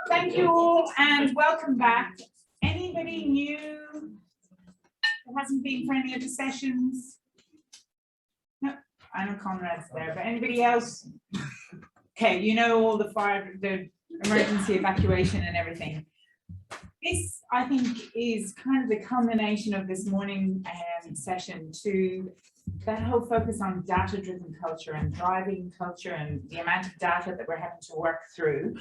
Thank you all and welcome back. Anybody new that hasn't been for any of the sessions? No, I know Conrad's there, but anybody else? Okay, you know all the emergency evacuation and everything. This, I think, is kind of the culmination of this morning session to that whole focus on data-driven culture and driving culture and the amount of data that we're having to work through.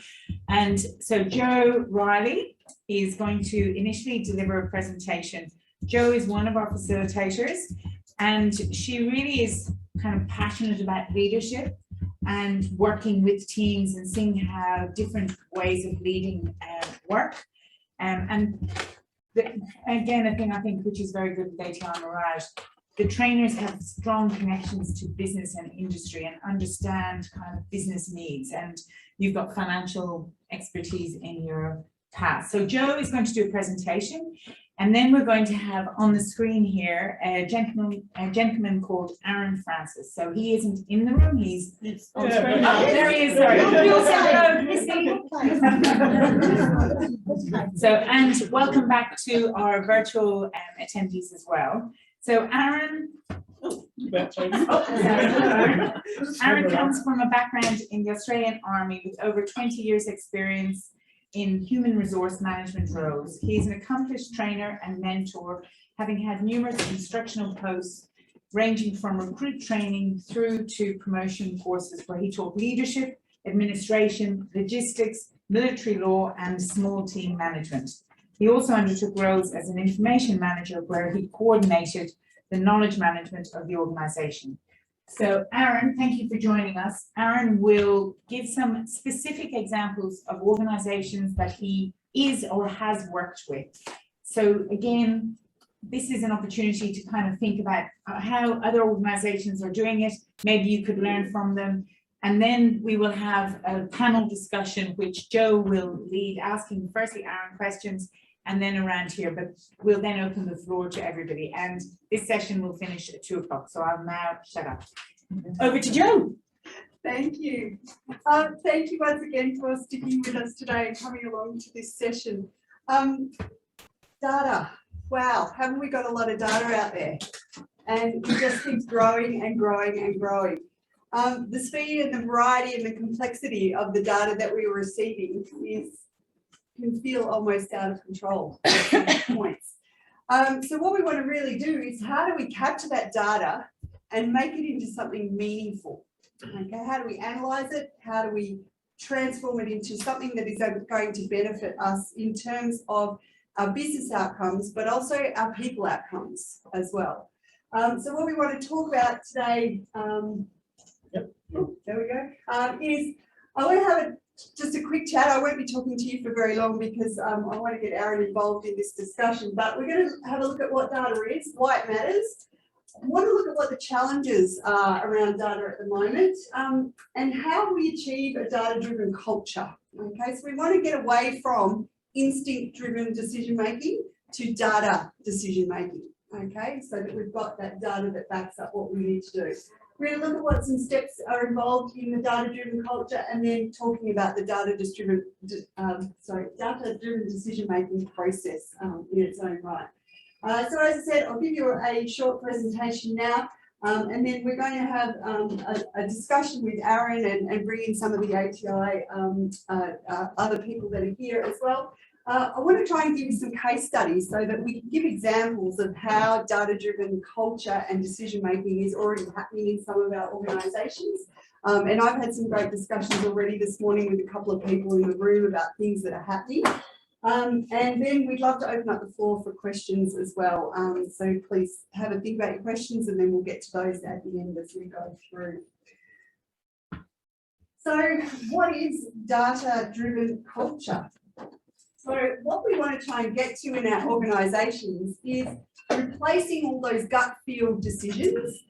And so Jo Riley is going to initially deliver a presentation. Jo is one of our facilitators, and she really is kind of passionate about leadership and working with teams and seeing how different ways of leading work. Again, a thing I think which is very good with ATI-Mirage, the trainers have strong connections to business and industry and understand kind of business needs, and you've got financial expertise in your past. So Jo is going to do a presentation, and then we're going to have on the screen here a gentleman called Aaron Francis. So he isn't in the room, he's on screen. Oh, there he is, sorry. So, and welcome back to our virtual attendees as well. So Aaron, Aaron comes from a background in the Australian Army with over 20 years experience in human resource management roles. He's an accomplished trainer and mentor, having had numerous instructional posts ranging from recruit training through to promotion courses where he taught leadership, administration, logistics, military law, and small team management. He also undertook roles as an information manager where he coordinated the knowledge management of the organization. So Aaron, thank you for joining us. Aaron will give some specific examples of organizations that he is or has worked with. So again, this is an opportunity to kind of think about how other organizations are doing it. Maybe you could learn from them. And then we will have a panel discussion, which Jo will lead, asking firstly Aaron questions, and then around here, but we'll then open the floor to everybody. And this session will finish at 2 o'clock. So I'll now shut up. Over to Jo. Thank you. Thank you once again for sticking with us today and coming along to this session. Data. Wow, haven't we got a lot of data out there? And it just keeps growing and growing and growing. The speed and the variety and the complexity of the data that we are receiving can feel almost out of control at some points. So what we want to really do is how do we capture that data and make it into something meaningful? Okay, how do we analyze it? How do we transform it into something that is going to benefit us in terms of our business outcomes, but also our people outcomes as well? So what we want to talk about today, there we go, is I want to have just a quick chat. I won't be talking to you for very long because I want to get Aaron involved in this discussion, but we're going to have a look at what data is, why it matters. I want to look at what the challenges are around data at the moment, and how we achieve a data-driven culture. Okay, so we want to get away from instinct-driven decision-making to data decision-making. Okay, so that we've got that data that backs up what we need to do. We're going to look at what some steps are involved in the data-driven culture, and then talking about the data-driven decision-making process in its own right. So as I said, I'll give you a short presentation now, and then we're going to have a discussion with Aaron and bring in some of the ATI other people that are here as well. I want to try and give you some case studies so that we can give examples of how data-driven culture and decision-making is already happening in some of our organisations. And I've had some great discussions already this morning with a couple of people in the room about things that are happening. And then we'd love to open up the floor for questions as well. So please have a think about your questions, and then we'll get to those at the end as we go through. So what is data-driven culture? So what we want to try and get to in our organisations is replacing all those gut feel decisions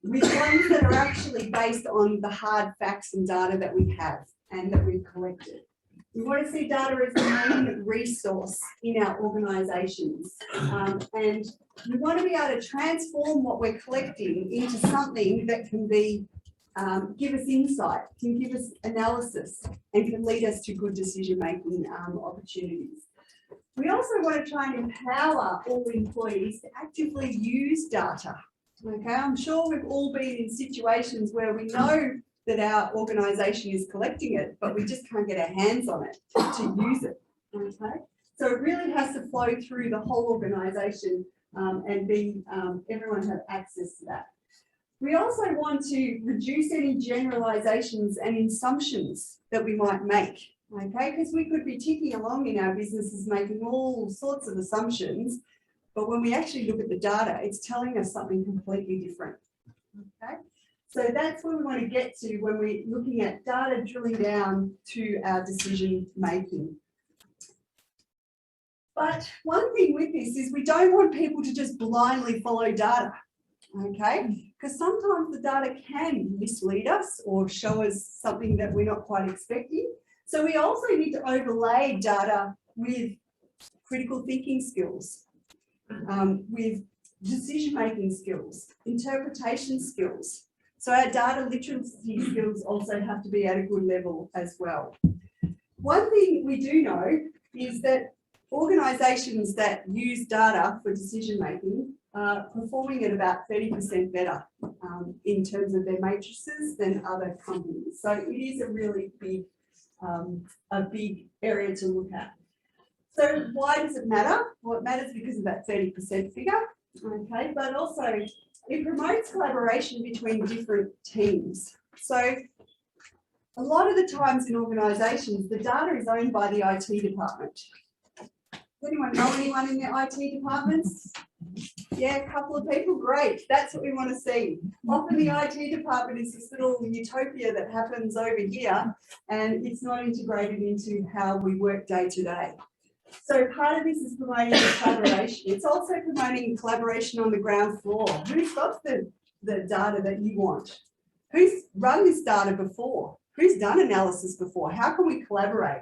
with ones that are actually based on the hard facts and data that we have and that we've collected. We want to see data as the main resource in our organisations, and we want to be able to transform what we're collecting into something that can be give us insight, can give us analysis, and can lead us to good decision-making opportunities. We also want to try and empower all employees to actively use data. Okay, I'm sure we've all been in situations where we know that our organisation is collecting it, but we just can't get our hands on it to use it. Okay, so it really has to flow through the whole organisation and be everyone have access to that. We also want to reduce any generalizations and assumptions that we might make, okay? Because we could be ticking along in our businesses making all sorts of assumptions, but when we actually look at the data, it's telling us something completely different, okay? So that's where we want to get to when we're looking at data drilling down to our decision making. But one thing with this is we don't want people to just blindly follow data. Okay, because sometimes the data can mislead us or show us something that we're not quite expecting. So we also need to overlay data with critical thinking skills, with decision-making skills, interpretation skills. So our data literacy skills also have to be at a good level as well. One thing we do know is that organisations that use data for decision-making performing at about 30% better in terms of their matrices than other companies. So it is a really big area to look at. So why does it matter? Well, it matters because of that 30% figure, okay, but also it promotes collaboration between different teams. So a lot of the times in organisations, the data is owned by the IT department. Does anyone know anyone in the IT departments? Yeah, a couple of people, great. That's what we want to see. Often the IT department is this little utopia that happens over here and it's not integrated into how we work day to day. So part of this is promoting collaboration. It's also promoting collaboration on the ground floor. Who's got the data that you want? Who's run this data before? Who's done analysis before? How can we collaborate?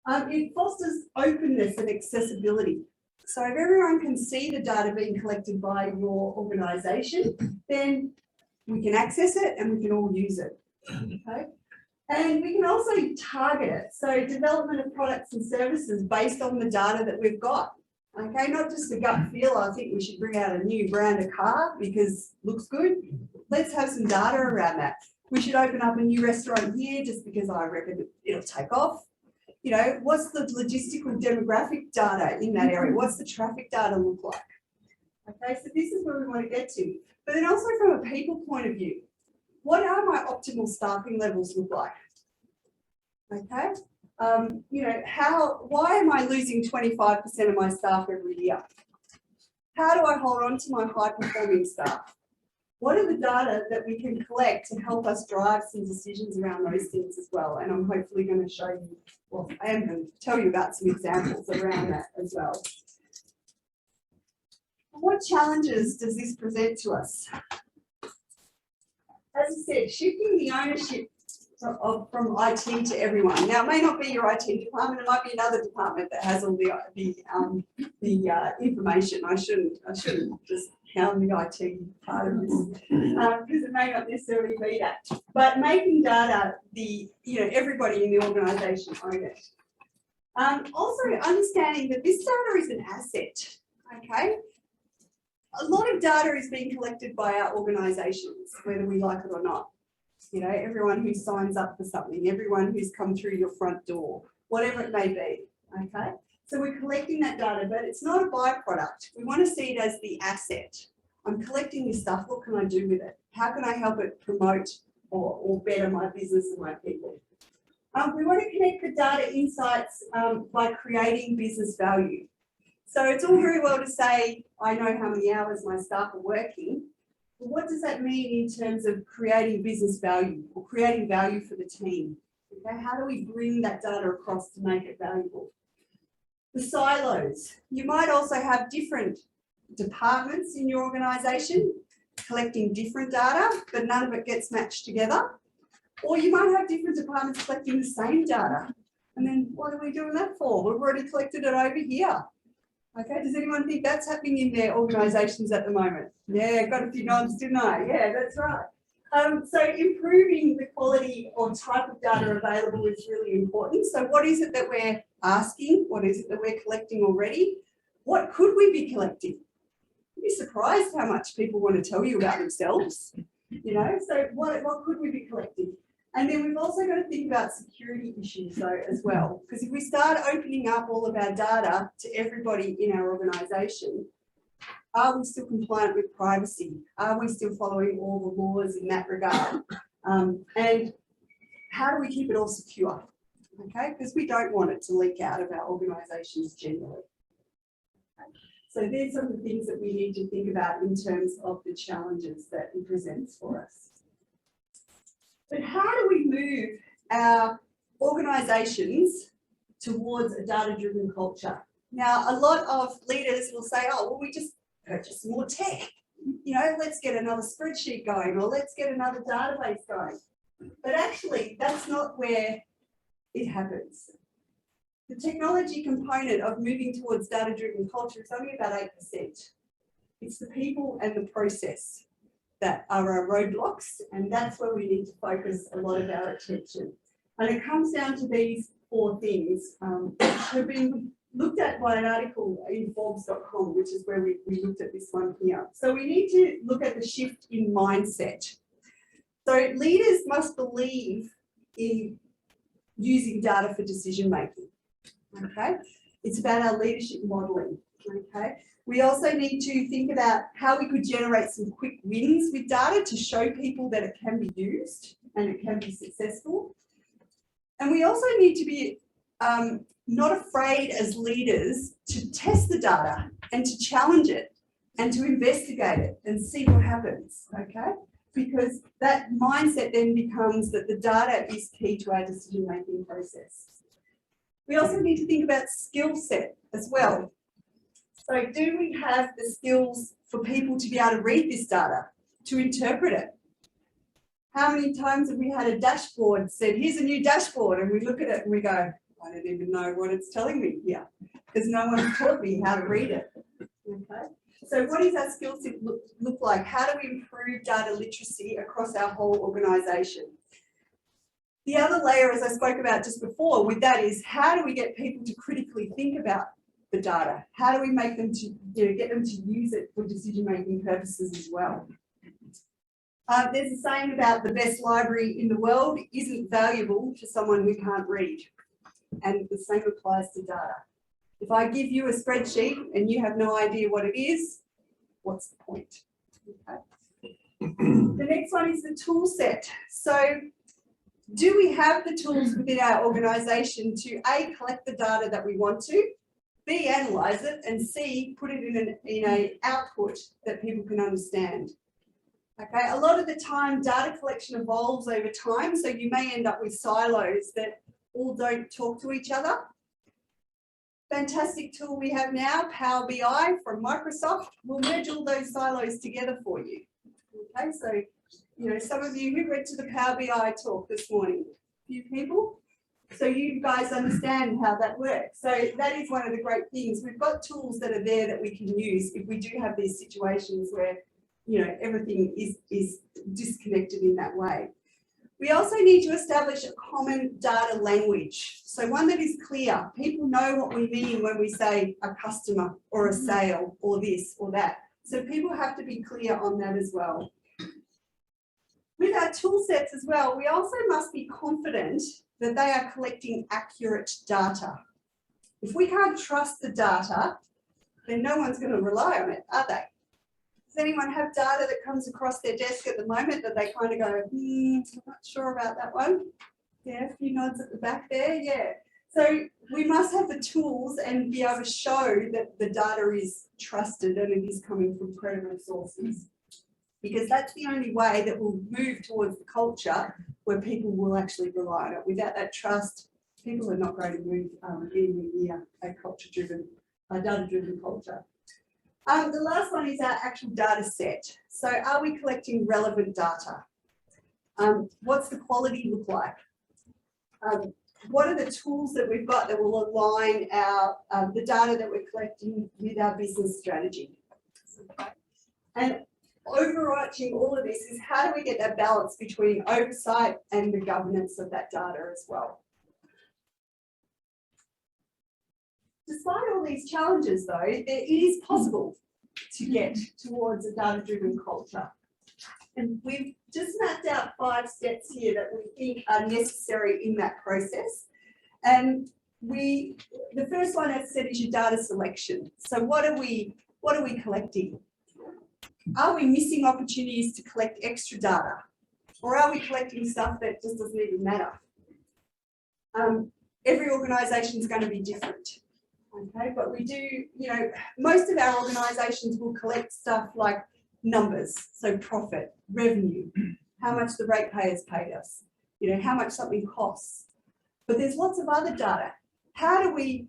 It fosters openness and accessibility. So if everyone can see the data being collected by your organisation, then we can access it and we can all use it, okay? And we can also target it. So development of products and services based on the data that we've got, okay? Not just a gut feel, I think we should bring out a new brand of car because it looks good. Let's have some data around that. We should open up a new restaurant here just because I reckon it'll take off. You know, what's the logistical demographic data in that area? What's the traffic data look like? Okay, so this is where we want to get to. But then also from a people point of view, what are my optimal staffing levels look like? Okay, you know, why am I losing 25% of my staff every year? How do I hold on to my high performing staff? What are the data that we can collect to help us drive some decisions around those things as well? And I'm hopefully going to show you, well, I am going to tell you about some examples around that as well. What challenges does this present to us? As I said, shifting the ownership from IT to everyone. Now, it may not be your IT department, it might be another department that has all the information. I shouldn't just count the IT part of this because it may not necessarily be that. But making data everybody in the organisation own it. Also understanding that this data is an asset. Okay. A lot of data is being collected by our organisations, whether we like it or not. You know, everyone who signs up for something, everyone who's come through your front door, whatever it may be, okay? So we're collecting that data, but it's not a byproduct. We want to see it as the asset. I'm collecting this stuff, what can I do with it? How can I help it promote or better my business and my people? We want to connect the data insights by creating business value. So it's all very well to say, I know how many hours my staff are working, but what does that mean in terms of creating business value or creating value for the team? Okay, how do we bring that data across to make it valuable? The silos. You might also have different departments in your organisation collecting different data, but none of it gets matched together. Or you might have different departments collecting the same data. And then what are we doing that for? We've already collected it over here. Okay, does anyone think that's happening in their organisations at the moment? Yeah, got a few nods, didn't I? Yeah, that's right. So improving the quality or type of data available is really important. So what is it that we're asking? What is it that we're collecting already? What could we be collecting? You'd be surprised how much people want to tell you about themselves, you know, so what could we be collecting? And then we've also got to think about security issues though as well, because if we start opening up all of our data to everybody in our organisation, are we still compliant with privacy? Are we still following all the laws in that regard? And how do we keep it all secure? Okay, because we don't want it to leak out of our organisations generally. So there's some of the things that we need to think about in terms of the challenges that it presents for us. But how do we move our organisations towards a data-driven culture? Now, a lot of leaders will say, oh, well, we just purchase more tech. You know, let's get another spreadsheet going, or let's get another database going. But actually, that's not where it happens. The technology component of moving towards data-driven culture is only about 8%. It's the people and the process that are our roadblocks, and that's where we need to focus a lot of our attention. And it comes down to these 4 things, which have been looked at by an article in Forbes.com, which is where we looked at this one here. So we need to look at the shift in mindset. So leaders must believe in using data for decision making. Okay, it's about our leadership modelling. Okay, we also need to think about how we could generate some quick wins with data to show people that it can be used and it can be successful. And we also need to be not afraid as leaders to test the data and to challenge it and to investigate it and see what happens. Okay, because that mindset then becomes that the data is key to our decision-making process. We also need to think about skill set as well. So do we have the skills for people to be able to read this data, to interpret it? How many times have we had a dashboard said, here's a new dashboard, and we look at it and we go, I don't even know what it's telling me here, because no one taught me how to read it. Okay. So what does our skill set look like? How do we improve data literacy across our whole organisation? The other layer, as I spoke about just before, with that is how do we get people to critically think about the data? How do we make them to, get them to use it for decision-making purposes as well? There's a saying about the best library in the world isn't valuable to someone who can't read. And the same applies to data. If I give you a spreadsheet and you have no idea what it is, what's the point? Okay. The next one is the tool set. So do we have the tools within our organisation to A, collect the data that we want to, B, analyse it, and C, put it in an output that people can understand? Okay, a lot of the time data collection evolves over time, so you may end up with silos that all don't talk to each other. Fantastic tool we have now, Power BI from Microsoft, will merge all those silos together for you. Okay, so some of you who went to the Power BI talk this morning, a few people, so you guys understand how that works. So that is one of the great things. We've got tools that are there that we can use if we do have these situations where everything is disconnected in that way. We also need to establish a common data language. So one that is clear. People know what we mean when we say a customer or a sale or this or that. So people have to be clear on that as well. With our tool sets as well, we also must be confident that they are collecting accurate data. If we can't trust the data, then no one's going to rely on it, are they? Does anyone have data that comes across their desk at the moment that they kind of go, I'm not sure about that one? Yeah, a few nods at the back there, yeah. So we must have the tools and be able to show that the data is trusted and it is coming from credible sources. Because that's the only way that we'll move towards the culture where people will actually rely on it. Without that trust, people are not going to move anywhere near a culture-driven, data-driven culture. The last one is our actual data set. So are we collecting relevant data? What's the quality look like? What are the tools that we've got that will align our the data that we're collecting with our business strategy? Okay. And overarching all of this is how do we get that balance between oversight and the governance of that data as well. Despite all these challenges though, it is possible to get towards a data-driven culture. And we've just mapped out 5 steps here that we think are necessary in that process. And the first one, as I said, is your data selection. So what are we collecting? Are we missing opportunities to collect extra data? Or are we collecting stuff that just doesn't even matter? Every organisation is going to be different. Okay, but we do, you know, most of our organisations will collect stuff like numbers, so profit, revenue, how much the ratepayers paid us, you know, how much something costs. But there's lots of other data. How do we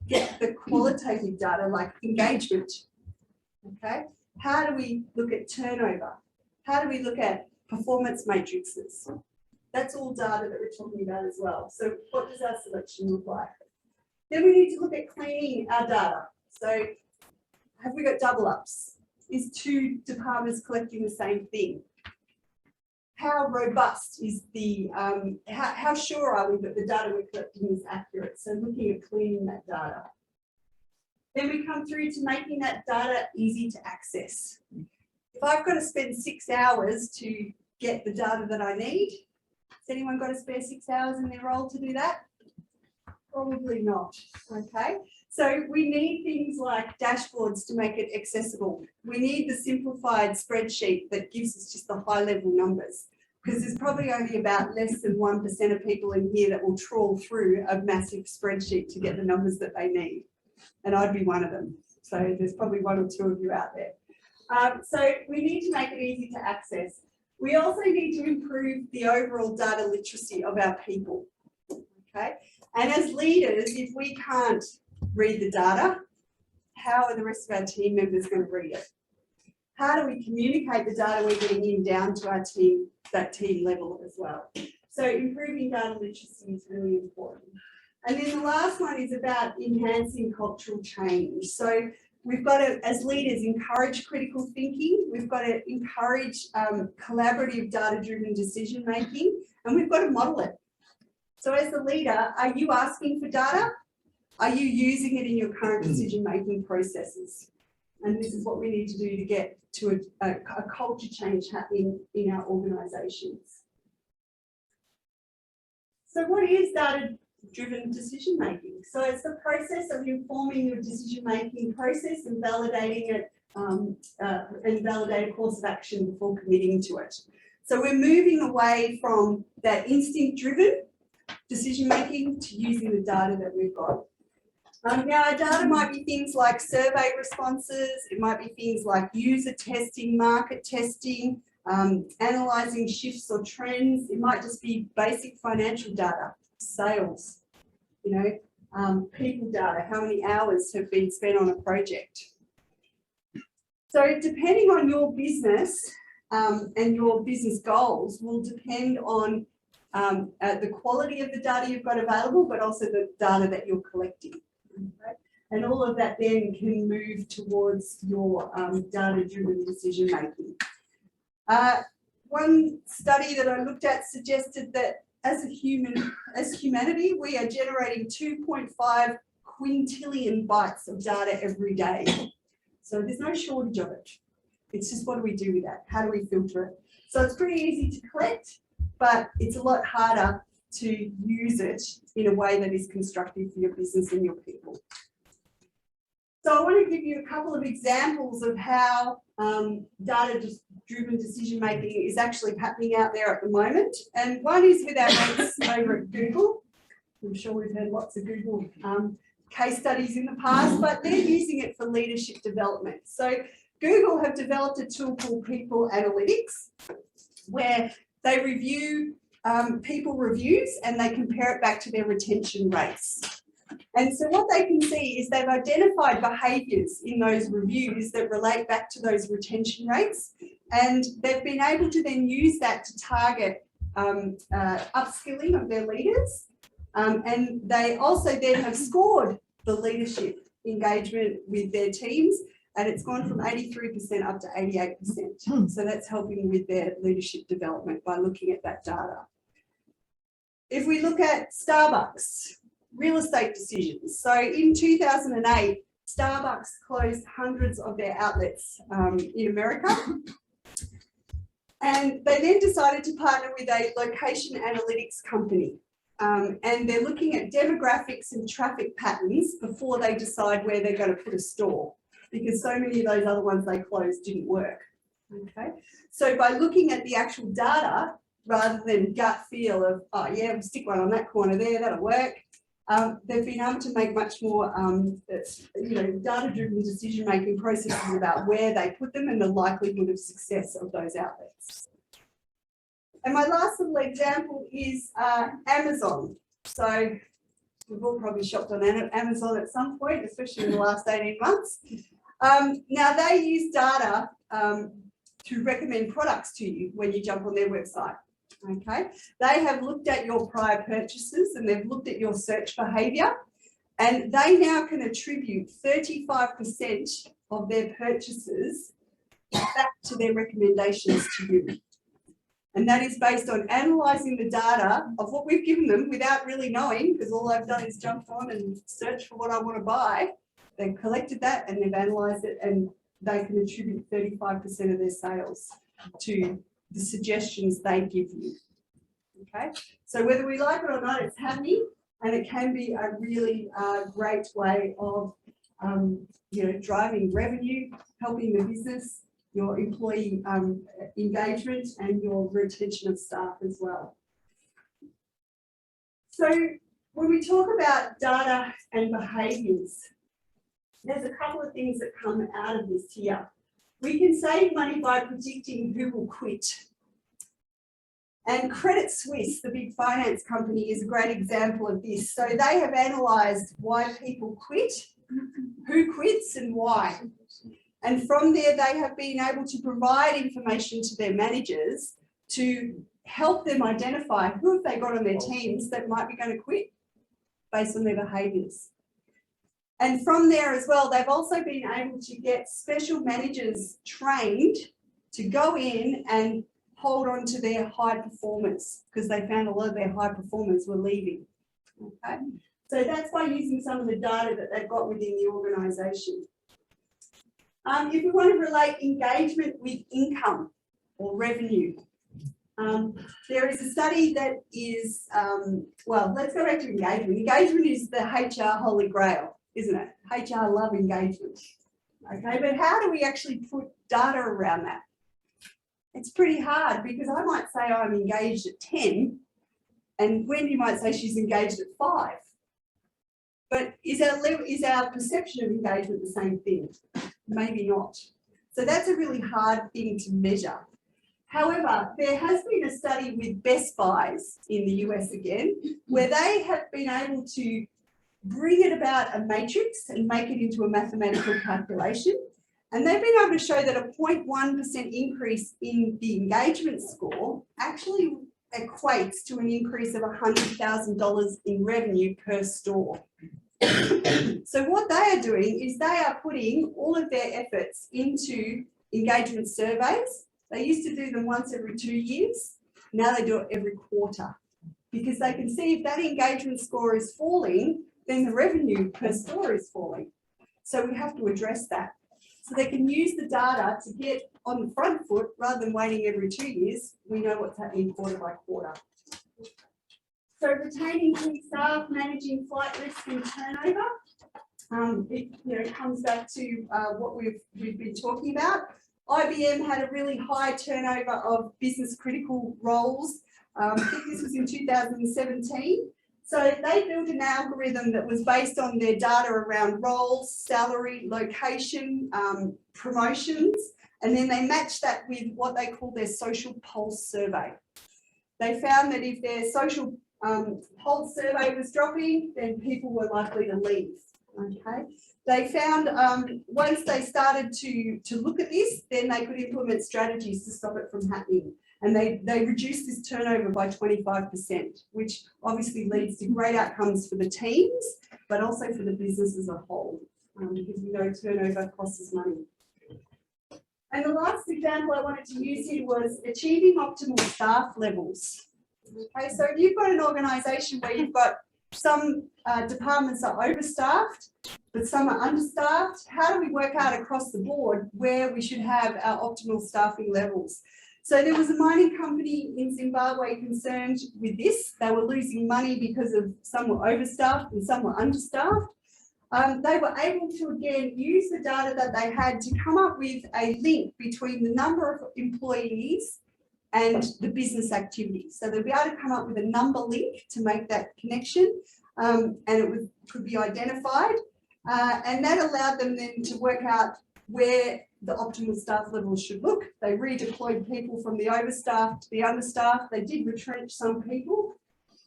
get the qualitative data like engagement? Okay, how do we look at turnover? How do we look at performance matrices? That's all data that we're talking about as well. So what does our selection look like? Then we need to look at cleaning our data. So have we got double ups? Is 2 departments collecting the same thing? How robust is the, how sure are we that the data we're collecting is accurate? So looking at cleaning that data. Then we come through to making that data easy to access. If I've got to spend 6 hours to get the data that I need, has anyone got to spare 6 hours in their role to do that? Probably not, okay? So we need things like dashboards to make it accessible. We need the simplified spreadsheet that gives us just the high level numbers, because there's probably only about less than 1% of people in here that will trawl through a massive spreadsheet to get the numbers that they need. And I'd be one of them. So there's probably 1 or 2 of you out there. So we need to make it easy to access. We also need to improve the overall data literacy of our people, okay? And as leaders, if we can't read the data, how are the rest of our team members going to read it? How do we communicate the data we're getting in down to our team, that team level as well? So improving data literacy is really important. And then the last one is about enhancing cultural change. So we've got to, as leaders, encourage critical thinking. We've got to encourage collaborative data-driven decision making, and we've got to model it. So as the leader, are you asking for data? Are you using it in your current decision-making processes? And this is what we need to do to get to a culture change happening in our organisations. So what is data-driven decision-making? So it's the process of informing your decision-making process and validating it and validate a course of action before committing to it. So we're moving away from that instinct-driven decision-making to using the data that we've got. Now, our data might be things like survey responses, it might be things like user testing, market testing, analysing shifts or trends. It might just be basic financial data, sales, you know, people data, how many hours have been spent on a project. So depending on your business and your business goals will depend on the quality of the data you've got available, but also the data that you're collecting. Okay? And all of that then can move towards your data-driven decision making. One study that I looked at suggested that as humanity, we are generating 2.5 quintillion bytes of data every day. So there's no shortage of it. It's just what do we do with that? How do we filter it? So it's pretty easy to collect, but it's a lot harder to use it in a way that is constructive for your business and your people. So I want to give you a couple of examples of how data-driven decision-making is actually happening out there at the moment. And one is with our mates over at Google. I'm sure we've had lots of Google case studies in the past, but they're using it for leadership development. So Google have developed a tool called People Analytics, where they review people reviews and they compare it back to their retention rates. And so what they can see is they've identified behaviours in those reviews that relate back to those retention rates, and they've been able to then use that to target upskilling of their leaders. And they also then have scored the leadership engagement with their teams and it's gone from 83% up to 88%. So that's helping with their leadership development by looking at that data. If we look at Starbucks, real estate decisions. So in 2008, Starbucks closed hundreds of their outlets in America. And they then decided to partner with a location analytics company. And they're looking at demographics and traffic patterns before they decide where they're going to put a store, because so many of those other ones they closed didn't work. Okay, so by looking at the actual data rather than gut feel of, oh yeah, we'll stick one on that corner there, that'll work. They've been able to make much more, data-driven decision-making processes about where they put them and the likelihood of success of those outlets. And my last little example is Amazon. So we've all probably shopped on Amazon at some point, especially in the last 18 months. Now they use data to recommend products to you when you jump on their website. Okay, they have looked at your prior purchases and they've looked at your search behavior, and they now can attribute 35% of their purchases back to their recommendations to you. And that is based on analysing the data of what we've given them without really knowing, because all I've done is jump on and search for what I want to buy. They've collected that and they've analysed it, and they can attribute 35% of their sales to the suggestions they give you. Okay, so whether we like it or not, it's happening, and it can be a really great way of driving revenue, helping the business, your employee engagement, and your retention of staff as well. So when we talk about data and behaviours, there's a couple of things that come out of this here. We can save money by predicting who will quit. And Credit Suisse, the big finance company, is a great example of this. So they have analysed why people quit, who quits and why. And from there, they have been able to provide information to their managers to help them identify who have they got on their teams that might be going to quit based on their behaviours. And from there as well, they've also been able to get special managers trained to go in and hold on to their high performance, because they found a lot of their high performers were leaving. Okay, so that's by using some of the data that they've got within the organisation. If we want to relate engagement with income or revenue, there is a study that is, let's go back to engagement. Engagement is the HR holy grail, isn't it? HR love engagement. Okay, but how do we actually put data around that? It's pretty hard, because I might say I'm engaged at 10 and Wendy might say she's engaged at 5. But is our perception of engagement the same thing? Maybe not. So that's a really hard thing to measure. However, there has been a study with Best Buys in the US again, where they have been able to bring it about a matrix and make it into a mathematical calculation. And they've been able to show that a 0.1% increase in the engagement score actually equates to an increase of $100,000 in revenue per store. So what they are doing is they are putting all of their efforts into engagement surveys. They used to do them once every 2 years. Now they do it every quarter, because they can see if that engagement score is falling, then the revenue per store is falling. So we have to address that. So they can use the data to get on the front foot rather than waiting every 2 years. We know what's happening quarter by quarter. So retaining key staff, managing flight risk and turnover. It comes back to what we've been talking about. IBM had a really high turnover of business critical roles. I think this was in 2017. So they built an algorithm that was based on their data around roles, salary, location, promotions, and then they matched that with what they call their social pulse survey. They found that if their social pulse survey was dropping, then people were likely to leave. Okay. They found once they started to look at this, then they could implement strategies to stop it from happening. And they reduced this turnover by 25%, which obviously leads to great outcomes for the teams, but also for the business as a whole. because we know turnover costs us money. And the last example I wanted to use here was achieving optimal staff levels. Okay, so if you've got an organisation where you've got some departments are overstaffed, but some are understaffed, how do we work out across the board where we should have our optimal staffing levels? So there was a mining company in Zimbabwe concerned with this. They were losing money because of some were overstaffed and some were understaffed. They were able to, again, use the data that they had to come up with a link between the number of employees and the business activity. So they'll be able to come up with a number link to make that connection, and it could be identified. And that allowed them then to work out where the optimal staff levels should look. They redeployed people from the overstaffed to the understaffed. They did retrench some people,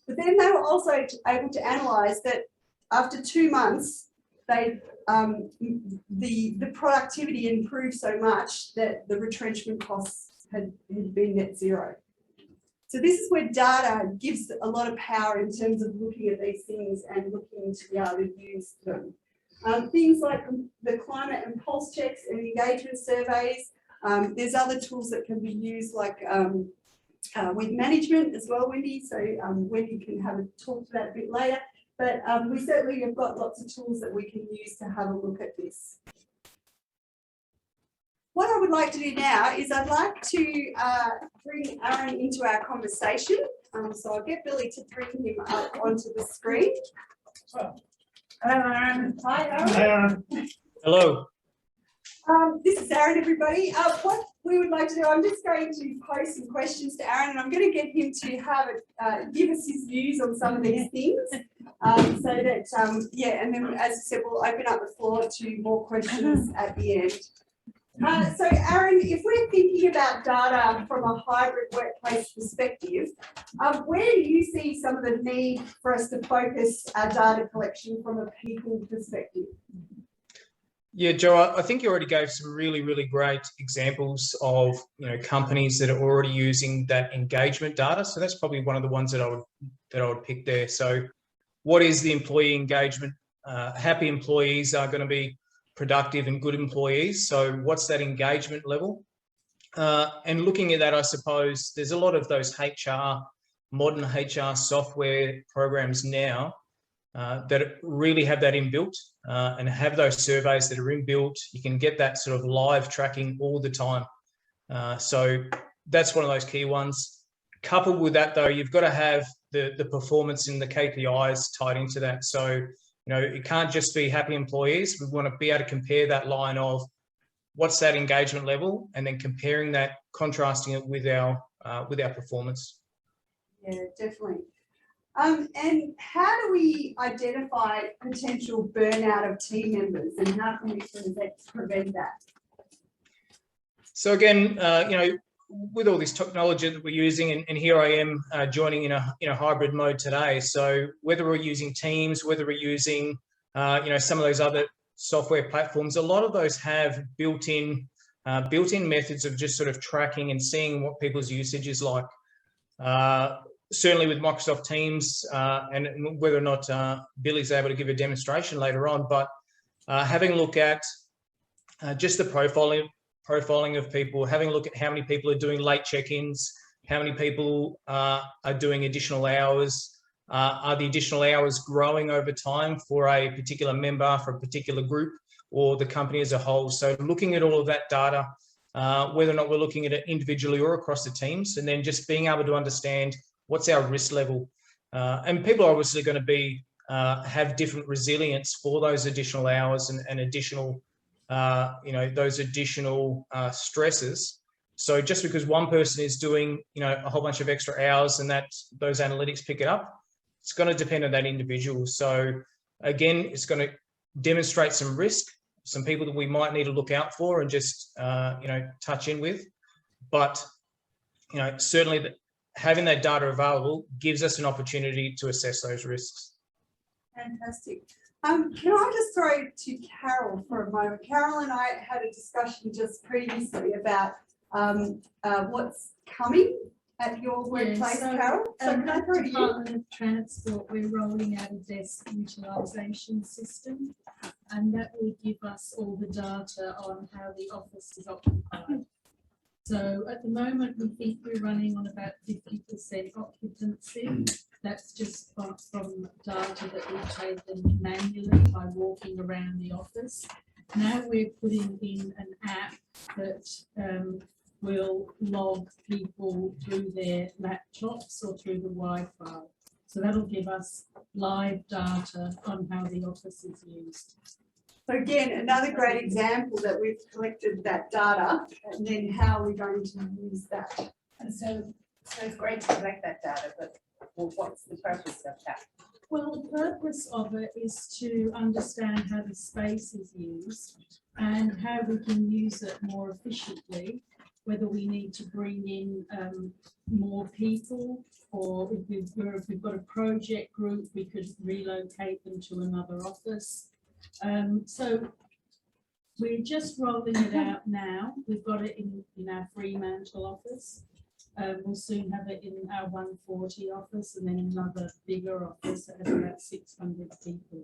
but then they were also able to analyse that after 2 months, the productivity improved so much that the retrenchment costs had been net zero. So this is where data gives a lot of power in terms of looking at these things and looking to be able to use them. Things like the climate and pulse checks and engagement surveys. There's other tools that can be used like with management as well, Wendy. So Wendy can have a talk to that a bit later. But we certainly have got lots of tools that we can use to have a look at this. What I would like to do now is I'd like to bring Aaron into our conversation. So I'll get Billy to bring him up onto the screen. Hello, Aaron. Hi, Aaron. Hi, Aaron. Hello. This is Aaron, everybody. What we would like to do, I'm just going to pose some questions to Aaron, and I'm going to get him to have give us his views on some of these things. So that, yeah, and then as I said, we'll open up the floor to more questions at the end. So Aaron, if we're thinking about data from a hybrid workplace perspective, where do you see some of the need for us to focus our data collection from a people perspective? Yeah, Joe, I think you already gave some really, really great examples of companies that are already using that engagement data. So that's probably one of the ones that I would pick there. So what is the employee engagement? Happy employees are going to be productive and good employees. So what's that engagement level? And looking at that, I suppose there's a lot of those modern HR software programs now that really have that inbuilt and have those surveys that are inbuilt. You can get that sort of live tracking all the time. So that's one of those key ones. Coupled with that, though, you've got to have the performance and the KPIs tied into that. So it can't just be happy employees. We want to be able to compare that line of what's that engagement level, and then comparing that, contrasting it with our performance. Yeah, definitely. And how do we identify potential burnout of team members, and how can we prevent that? So again, with all this technology that we're using, and here I am joining in a hybrid mode today. So whether we're using Teams, whether we're using some of those other software platforms, a lot of those have built-in methods of just sort of tracking and seeing what people's usage is like. Certainly with Microsoft Teams, and whether or not Billy's able to give a demonstration later on, but having a look at just the profiling of people, having a look at how many people are doing late check-ins, how many people are doing additional hours, are the additional hours growing over time for a particular member, for a particular group, or the company as a whole. So looking at all of that data, whether or not we're looking at it individually or across the teams, and then just being able to understand what's our risk level. And people are obviously going to be have different resilience for those additional hours and additional those additional stresses. So just because one person is doing, a whole bunch of extra hours and that those analytics pick it up, it's going to depend on that individual. So again, it's going to demonstrate some risk, some people that we might need to look out for and just, touch in with. But, certainly having that data available gives us an opportunity to assess those risks. Fantastic. Can I just throw to Carol for a moment? Carol and I had a discussion just previously about what's coming at your workplace, Carol. So can I throw to you? Department of Transport, we're rolling out a desk utilisation system. and that will give us all the data on how the office is occupied. So at the moment, we think we're running on about 50% occupancy. That's just from data that we've taken manually by walking around the office. Now we're putting in an app that will log people through their laptops or through the Wi-Fi. So that'll give us live data on how the office is used. So again, another great example that we've collected that data and then how we're going to use that. And so it's great to collect that data, but what's the purpose of that? Well, the purpose of it is to understand how the space is used and how we can use it more efficiently, whether we need to bring in more people, or if we've got a project group, we could relocate them to another office. So we're just rolling it out now. We've got it in our Fremantle office. We'll soon have it in our 140 office and then another bigger office that has about 600 people.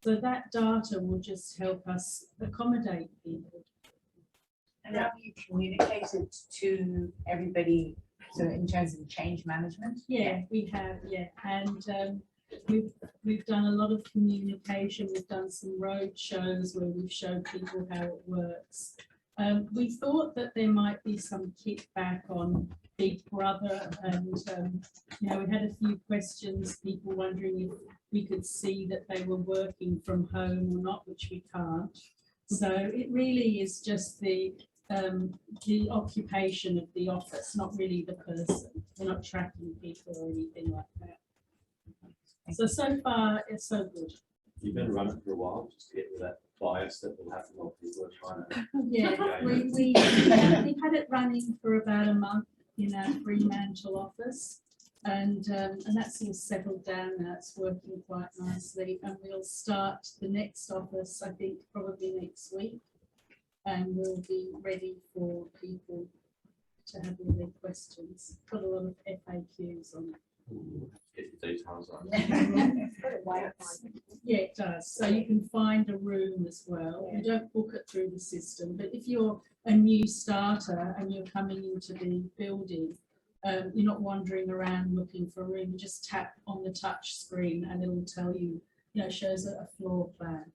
So that data will just help us accommodate people. And have you communicated to everybody, so in terms of change management? Yeah, we have, yeah. And we've done a lot of communication. We've done some road shows where we've showed people how it works. We thought that there might be some kickback on Big Brother, and you know, we had a few questions, people wondering if we could see that they were working from home or not, which we can't. So it really is just the occupation of the office, not really the person. We're not tracking people or anything like that. So far, it's so good. You've been running for a while, just to get rid of that bias that will happen when people are trying to. Yeah, we've had it running for about a month in our Fremantle office, and that's all settled down now. It's working quite nicely, and we'll start the next office, I think, probably next week, and we'll be ready for people to have all their questions. Got a lot of FAQs on it. Get your details on. Yeah, it does. So you can find a room as well. You don't book it through the system, but if you're a new starter and you're coming into the building, you're not wandering around looking for a room. You just tap on the touch screen and it'll tell you, you know, shows a floor plan.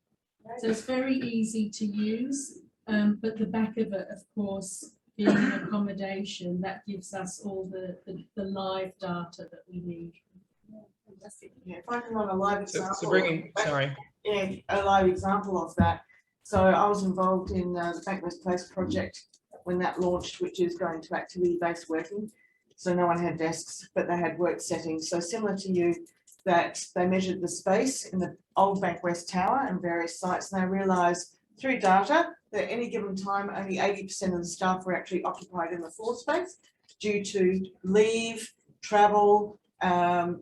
So it's very easy to use, but the back of it, of course, being an accommodation, that gives us all the live data that we need. Yeah, if I can run a live example. So bringing, sorry. Yeah, a live example of that. So I was involved in the Bankwest Place project when that launched, which is going to activity-based working. So no one had desks, but they had work settings. So similar to you, that they measured the space in the old Bankwest Tower and various sites, and they realised through data that at any given time, only 80% of the staff were actually occupied in the floor space due to leave, travel,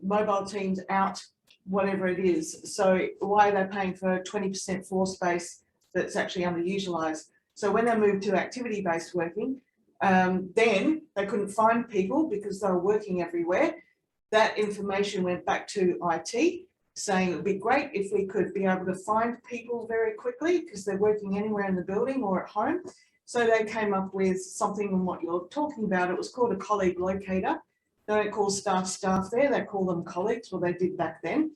mobile teams out, whatever it is. So why are they paying for 20% floor space that's actually underutilised? So when they moved to activity-based working, then they couldn't find people because they were working everywhere. That information went back to IT, saying it would be great if we could be able to find people very quickly because they're working anywhere in the building or at home. So they came up with something on what you're talking about. It was called a colleague locator. They don't call staff there, they call them colleagues, well they did back then.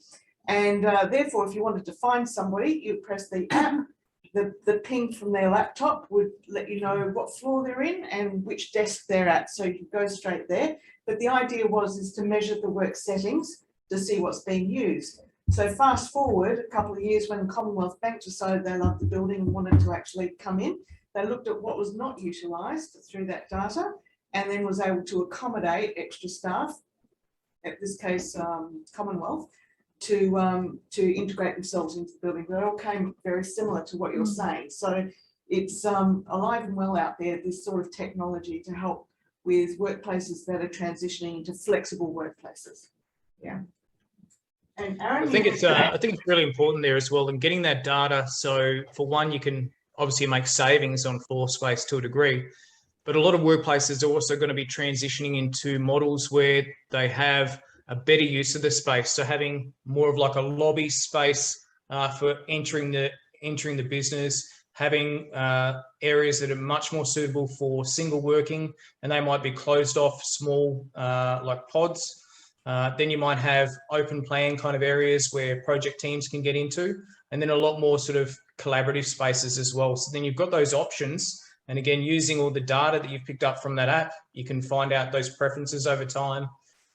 And therefore, if you wanted to find somebody, you press the app, the ping from their laptop would let you know what floor they're in and which desk they're at, so you could go straight there. But the idea is to measure the work settings to see what's being used. So fast forward a couple of years when Commonwealth Bank decided they loved the building and wanted to actually come in, they looked at what was not utilised through that data and then was able to accommodate extra staff, in this case Commonwealth, to integrate themselves into the building. They all came very similar to what you're saying. So it's alive and well out there, this sort of technology to help with workplaces that are transitioning into flexible workplaces. Yeah. And Aaron, I think it's really important there as well, and getting that data. So for one, you can obviously make savings on floor space to a degree, but a lot of workplaces are also going to be transitioning into models where they have a better use of the space. So having more of like a lobby space for entering entering the business, having areas that are much more suitable for single working, and they might be closed off small like pods. Then you might have open plan kind of areas where project teams can get into, and then a lot more sort of collaborative spaces as well. So then you've got those options. And again, using all the data that you've picked up from that app, you can find out those preferences over time,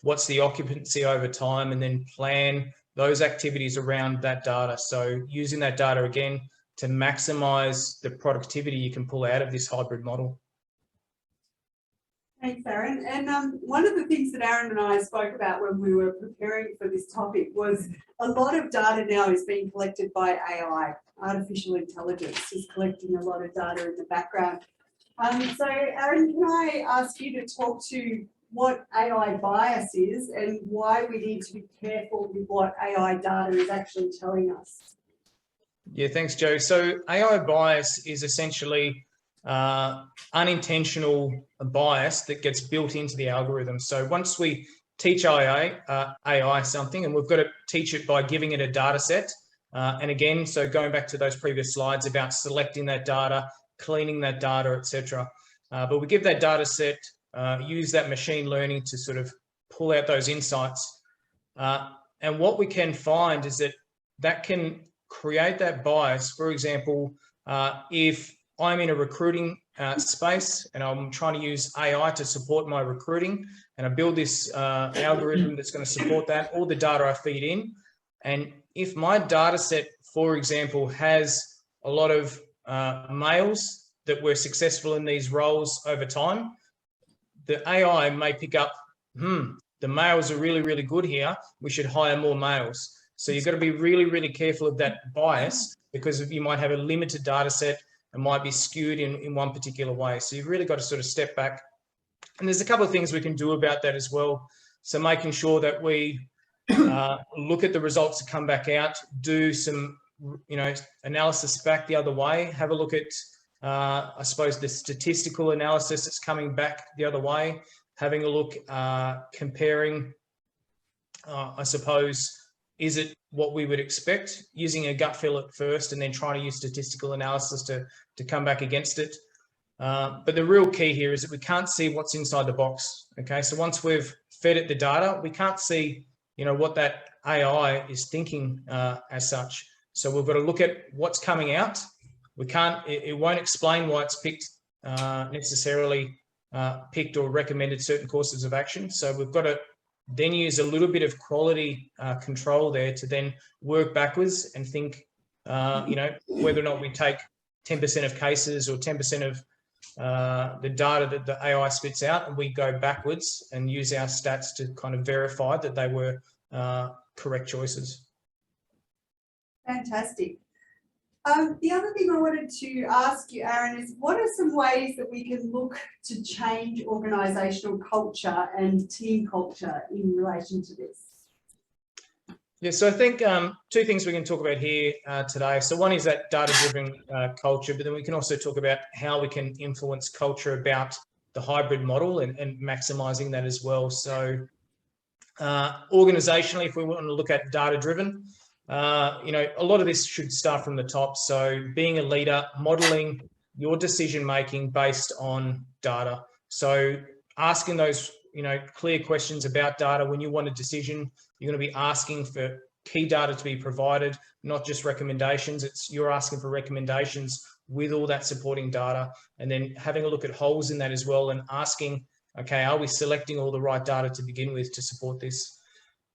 what's the occupancy over time, and then plan those activities around that data. So using that data again to maximize the productivity you can pull out of this hybrid model. Thanks, Aaron. And one of the things that Aaron and I spoke about when we were preparing for this topic was a lot of data now is being collected by AI. Artificial intelligence is collecting a lot of data in the background. So Aaron, can I ask you to talk to what AI bias is and why we need to be careful with what AI data is actually telling us? Yeah, thanks, Joe. So AI bias is essentially unintentional bias that gets built into the algorithm. So once we teach AI something, and we've got to teach it by giving it a data set. And again, so going back to those previous slides about selecting that data, cleaning that data, etc. But we give that data set, use that machine learning to sort of pull out those insights. And what we can find is that that can create that bias. For example, if I'm in a recruiting space and I'm trying to use AI to support my recruiting, and I build this algorithm that's going to support that, all the data I feed in. And if my data set, for example, has a lot of males that were successful in these roles over time, the AI may pick up, the males are really, really good here. We should hire more males. So you've got to be really, really careful of that bias, because you might have a limited data set and might be skewed in one particular way. So you've really got to sort of step back. And there's a couple of things we can do about that as well. So making sure that we look at the results that come back out, do some, analysis back the other way, have a look at, I suppose, the statistical analysis that's coming back the other way, having a look, comparing, I suppose, is it what we would expect, using a gut feel at first and then trying to use statistical analysis to come back against it. But the real key here is that we can't see what's inside the box. Okay, so once we've fed it the data, we can't see, what that AI is thinking as such. So we've got to look at what's coming out. We can't, it won't explain why it's picked, necessarily picked or recommended certain courses of action. So we've got to then use a little bit of quality control there to then work backwards and think, whether or not we take 10% of cases or 10% of the data that the AI spits out, and we go backwards and use our stats to kind of verify that they were correct choices. Fantastic. The other thing I wanted to ask you, Aaron, is what are some ways that we can look to change organisational culture and team culture in relation to this? Yeah, so I think two things we can talk about here today. So one is that data-driven culture, but then we can also talk about how we can influence culture about the hybrid model and maximising that as well. So organisationally, if we want to look at data-driven, a lot of this should start from the top. So being a leader, modelling your decision-making based on data. So asking those, clear questions about data. When you want a decision, you're going to be asking for key data to be provided, not just recommendations. You're asking for recommendations with all that supporting data, and then having a look at holes in that as well and asking, okay, are we selecting all the right data to begin with to support this?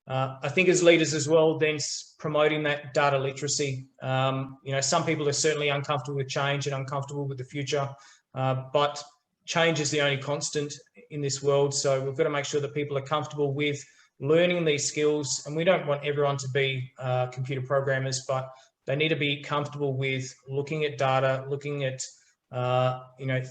I think as leaders as well, then promoting that data literacy. Some people are certainly uncomfortable with change and uncomfortable with the future, but change is the only constant in this world. So we've got to make sure that people are comfortable with learning these skills. And we don't want everyone to be computer programmers, but they need to be comfortable with looking at data, looking at,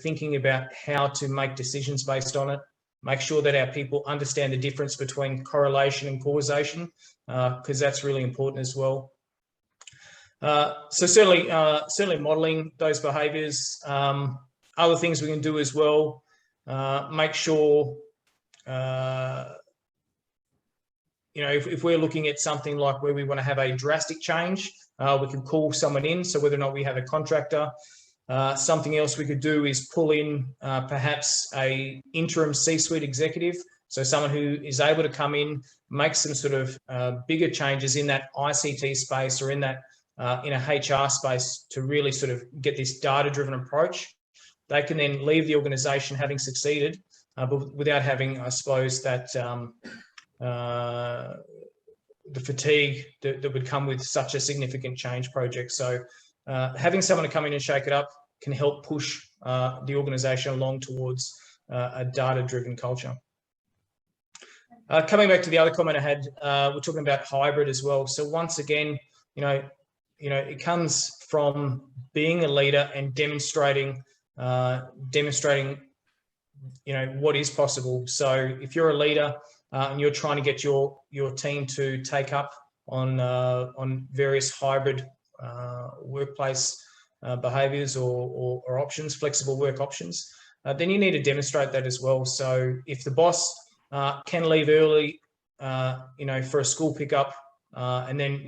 thinking about how to make decisions based on it. Make sure that our people understand the difference between correlation and causation, because that's really important as well. So certainly modelling those behaviours. Other things we can do as well, make sure if we're looking at something like where we want to have a drastic change, we can call someone in. So whether or not we have a contractor, something else we could do is pull in perhaps a interim C-suite executive. So someone who is able to come in, make some sort of bigger changes in that ICT space or in that in a HR space to really sort of get this data-driven approach. They can then leave the organisation having succeeded, but without having, I suppose, that the fatigue that would come with such a significant change project. So having someone to come in and shake it up can help push the organisation along towards a data-driven culture. Coming back to the other comment I had, we're talking about hybrid as well. So once again, it comes from being a leader and demonstrating what is possible. So if you're a leader and you're trying to get your team to take up on various hybrid workplace behaviours or options, flexible work options, then you need to demonstrate that as well. So if the boss can leave early, for a school pickup, and then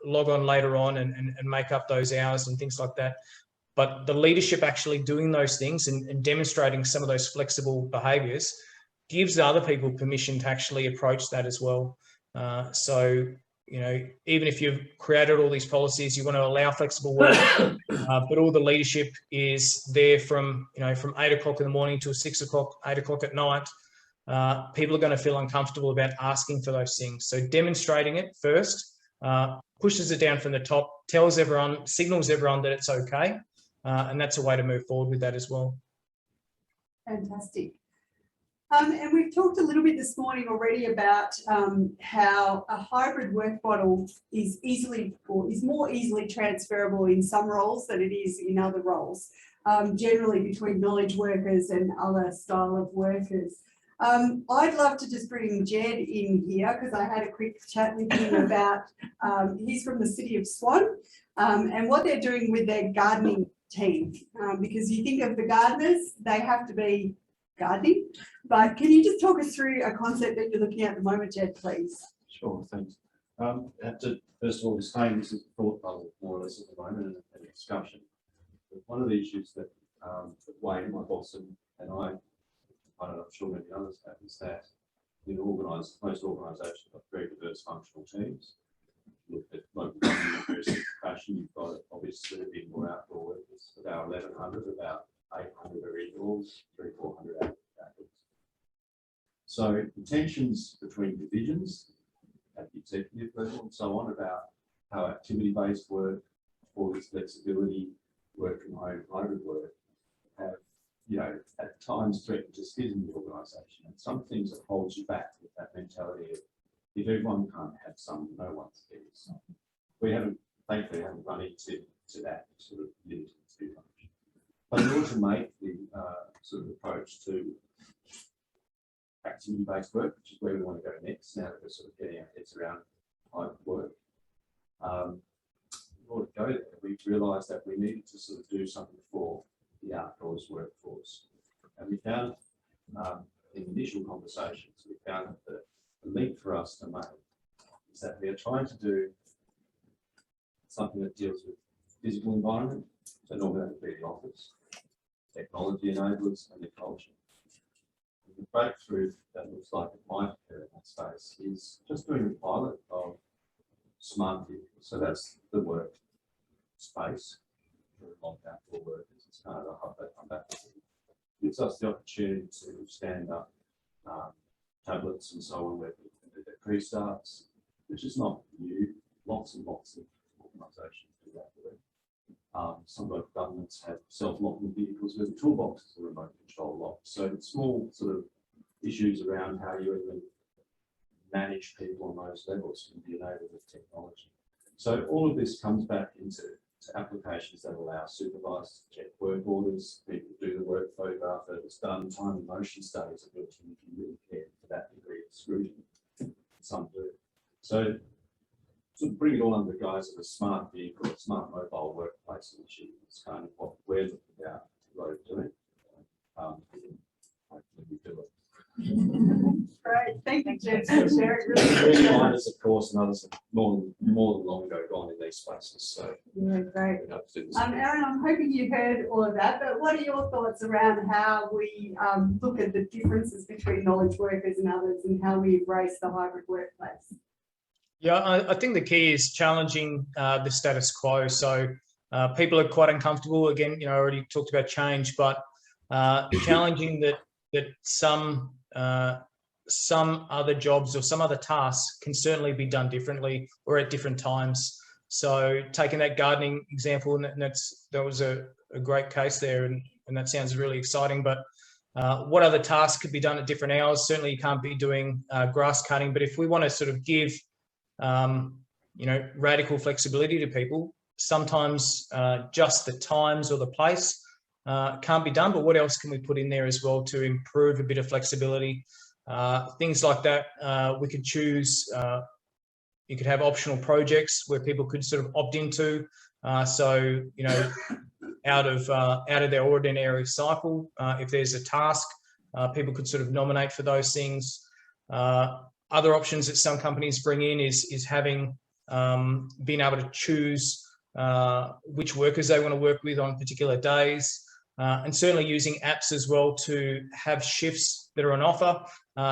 log on later on and make up those hours and things like that. But the leadership actually doing those things and demonstrating some of those flexible behaviours gives other people permission to actually approach that as well. So even if you've created all these policies, you want to allow flexible work, but all the leadership is there from 8 o'clock in the morning till 6 o'clock, 8 o'clock at night. People are going to feel uncomfortable about asking for those things. So demonstrating it first pushes it down from the top, tells everyone, signals everyone that it's okay. And that's a way to move forward with that as well. Fantastic. And we've talked a little bit this morning already about how a hybrid work model is more easily transferable in some roles than it is in other roles, generally between knowledge workers and other style of workers. I'd love to just bring Jed in here because I had a quick chat with him about, he's from the city of Swan, and what they're doing with their gardening team. Because you think of the gardeners, they have to be gardening. But can you just talk us through a concept that you're looking at the moment, Jed, please? Sure, thanks. I have to first of all disclaim this is a thought bubble more or less at the moment and a discussion. But one of the issues that Wayne, my boss, and I'm sure many others have, is that most organisations have very diverse functional teams. Look at local government diversity fashion, you've got obviously a bit more outdoor workers, about 1,100, about 800 are indoors, 300-400 outdoors. So the tensions between divisions at the executive level and so on about how activity-based work, all this flexibility, work from home, hybrid work, have at times threatened to sit in the organisation, and some things that hold you back with that mentality of if everyone can't have some, no one's getting some. We thankfully haven't run into that sort of limited too much. But in order to make the sort of approach to activity-based work, which is where we want to go next, now that we're sort of getting our heads around hybrid work, in order to go there, we realised that we needed to sort of do something for the outdoors workforce. And we found in initial conversations, we found that the link for us to make is that we are trying to do something that deals with physical environment, so normally that would be the office, technology enablers, and the culture. And the breakthrough that looks like it might occur in that space is just doing a pilot of smart vehicles. So that's the work space for outdoor workers. It's kind of a hub that come back to. Gives us the opportunity to stand up tablets and so on where people can do their pre-starts, which is not new. Lots and lots of organisations do that work. Some local governments have self-locking vehicles where the toolbox is a remote control lock. So it's small sort of issues around how you even manage people on those levels can be enabled with technology. So all of this comes back into applications that allow supervisors to check work orders, people do the work photograph that it's done, time and motion studies are built in if you really care for that degree of scrutiny. Some do. So to bring it all under the guise of a smart vehicle, a smart mobile workplace initiative, it's kind of what we're looking at doing. Hopefully we do it. Great, thank you, Jen, for sharing. There's miners, of course, and others have more than long ago gone in these spaces, so. Yeah, great. we have to do this. Erin, I'm hoping you heard all of that, but what are your thoughts around how we look at the differences between knowledge workers and others and how we embrace the hybrid workplace? Yeah, I think the key is challenging the status quo. So people are quite uncomfortable. Again, I already talked about change, but challenging that some other jobs or some other tasks can certainly be done differently or at different times. So taking that gardening example, and that was a great case there, and that sounds really exciting. But what other tasks could be done at different hours? Certainly, you can't be doing grass cutting. But if we want to sort of give radical flexibility to people, sometimes just the times or the place can't be done, but what else can we put in there as well to improve a bit of flexibility? Things like that. We could choose, you could have optional projects where people could sort of opt into. So, out of their ordinary cycle, if there's a task, people could sort of nominate for those things. Other options that some companies bring in is having being able to choose which workers they want to work with on particular days, and certainly using apps as well to have shifts that are on offer.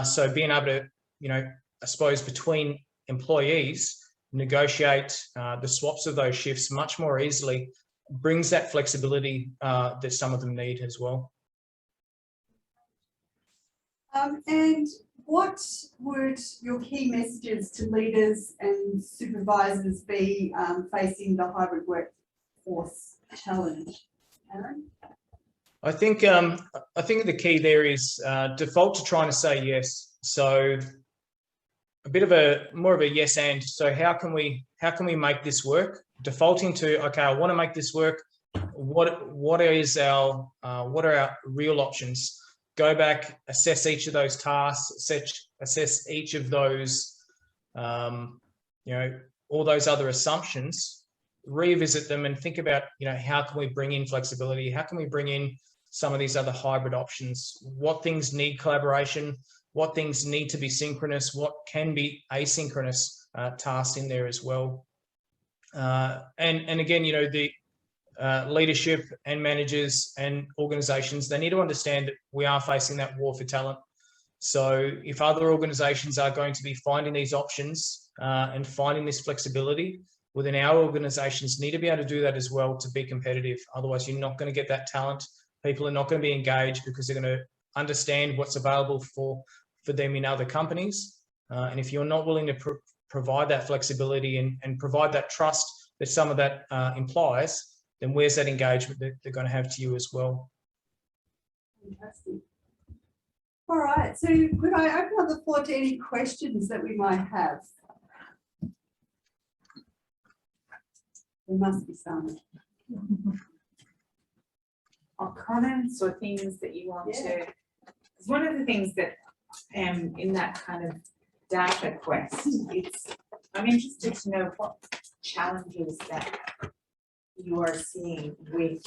So being able to, I suppose between employees, negotiate the swaps of those shifts much more easily brings that flexibility that some of them need as well. And what would your key messages to leaders and supervisors be facing the hybrid workforce challenge? Aaron? I think the key there is default to trying to say yes. So a bit of more of a yes and. So how can we make this work? Defaulting to, okay, I want to make this work. What are our real options? Go back, assess each of those tasks, assess each of those, all those other assumptions, revisit them and think about, how can we bring in flexibility? How can we bring in some of these other hybrid options? What things need collaboration? What things need to be synchronous? What can be asynchronous tasks in there as well? And again, the leadership and managers and organizations, they need to understand that we are facing that war for talent. So if other organizations are going to be finding these options and finding this flexibility, well, then our organizations need to be able to do that as well to be competitive. Otherwise, you're not going to get that talent. People are not going to be engaged because they're going to understand what's available for them in other companies. And if you're not willing to provide that flexibility and provide that trust that some of that implies, then where's that engagement that they're going to have to you as well? Fantastic. All right, so could I open up the floor to any questions that we might have? There must be some. Or comments or things that you want to, because one of the things that in that kind of data quest, I'm interested to know what challenges that you are seeing with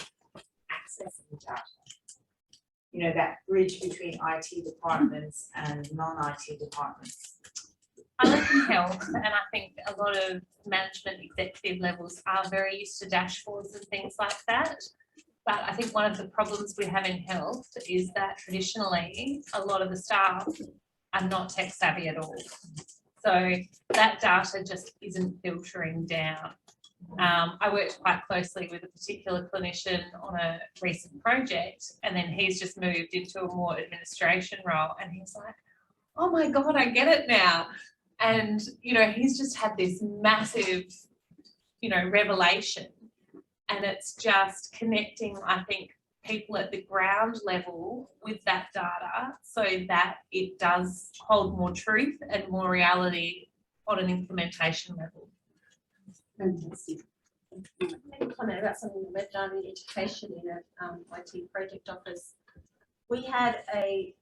accessing data. That bridge between IT departments and non-IT departments. I live in health, and I think a lot of management executive levels are very used to dashboards and things like that. But I think one of the problems we have in health is that traditionally a lot of the staff are not tech savvy at all. So that data just isn't filtering down. I worked quite closely with a particular clinician on a recent project, and then he's just moved into a more administration role, and he's like, oh my God, I get it now. And, he's just had this massive, revelation, and it's just connecting, I think, people at the ground level with that data so that it does hold more truth and more reality on an implementation level. Fantastic. Maybe comment about something that we've done in education in an IT project office. We had a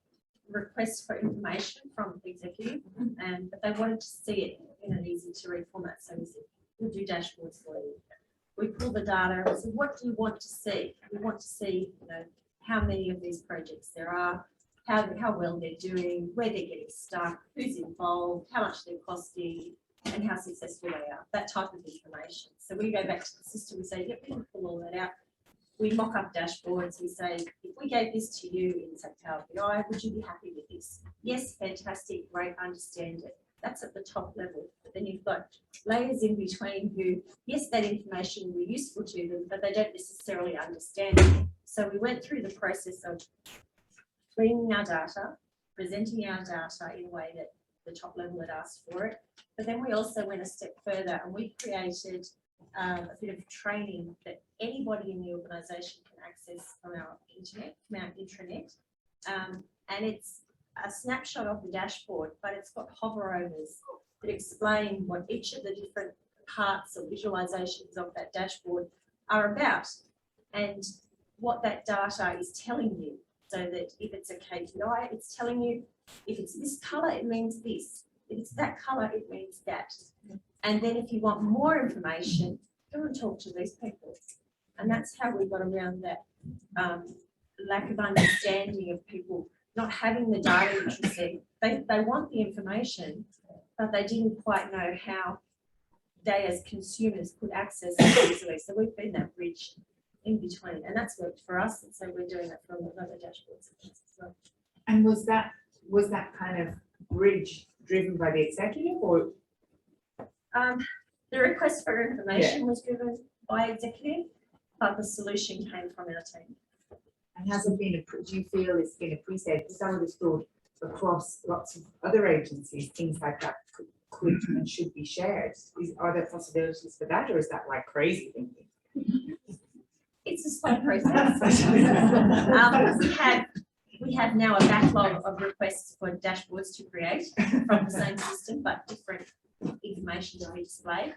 request for information from the executive, but they wanted to see it in an easy to read format. So we said, we'll do dashboards for you. We pull the data and said, what do you want to see? We want to see, how many of these projects there are, how well they're doing, where they're getting stuck, who's involved, how much they're costing, and how successful they are, that type of information. So we go back to the system and say, yep, we can pull all that out. We mock up dashboards. We say, if we gave this to you in say Power BI, would you be happy with this? Yes, fantastic, great, understand it. That's at the top level. But then you've got layers in between who, yes, that information will be useful to them, but they don't necessarily understand it. So we went through the process of cleaning our data, presenting our data in a way that the top level had asked for it. But then we also went a step further and we created a bit of training that anybody in the organisation can access from our internet, from our intranet. And it's a snapshot of the dashboard, but it's got hoverovers that explain what each of the different parts or visualizations of that dashboard are about and what that data is telling you. So that if it's a KPI, it's telling you if it's this colour, it means this. If it's that colour, it means that. And then if you want more information, go and talk to these people. And that's how we got around that lack of understanding of people not having the data literacy. They want the information, but they didn't quite know how they as consumers could access it easily. So we've been that bridge in between, and that's worked for us. And so we're doing that for a lot of other dashboards as well. And was that kind of bridge driven by the executive, or? The request for information was driven by executive, but the solution came from our team. And has it been, do you feel it's been appreciated? Because I would have thought across lots of other agencies, things like that could and should be shared. Are there possibilities for that, or is that like crazy thinking? It's a slow process. We have now a backlog of requests for dashboards to create from the same system, but different information to be displayed.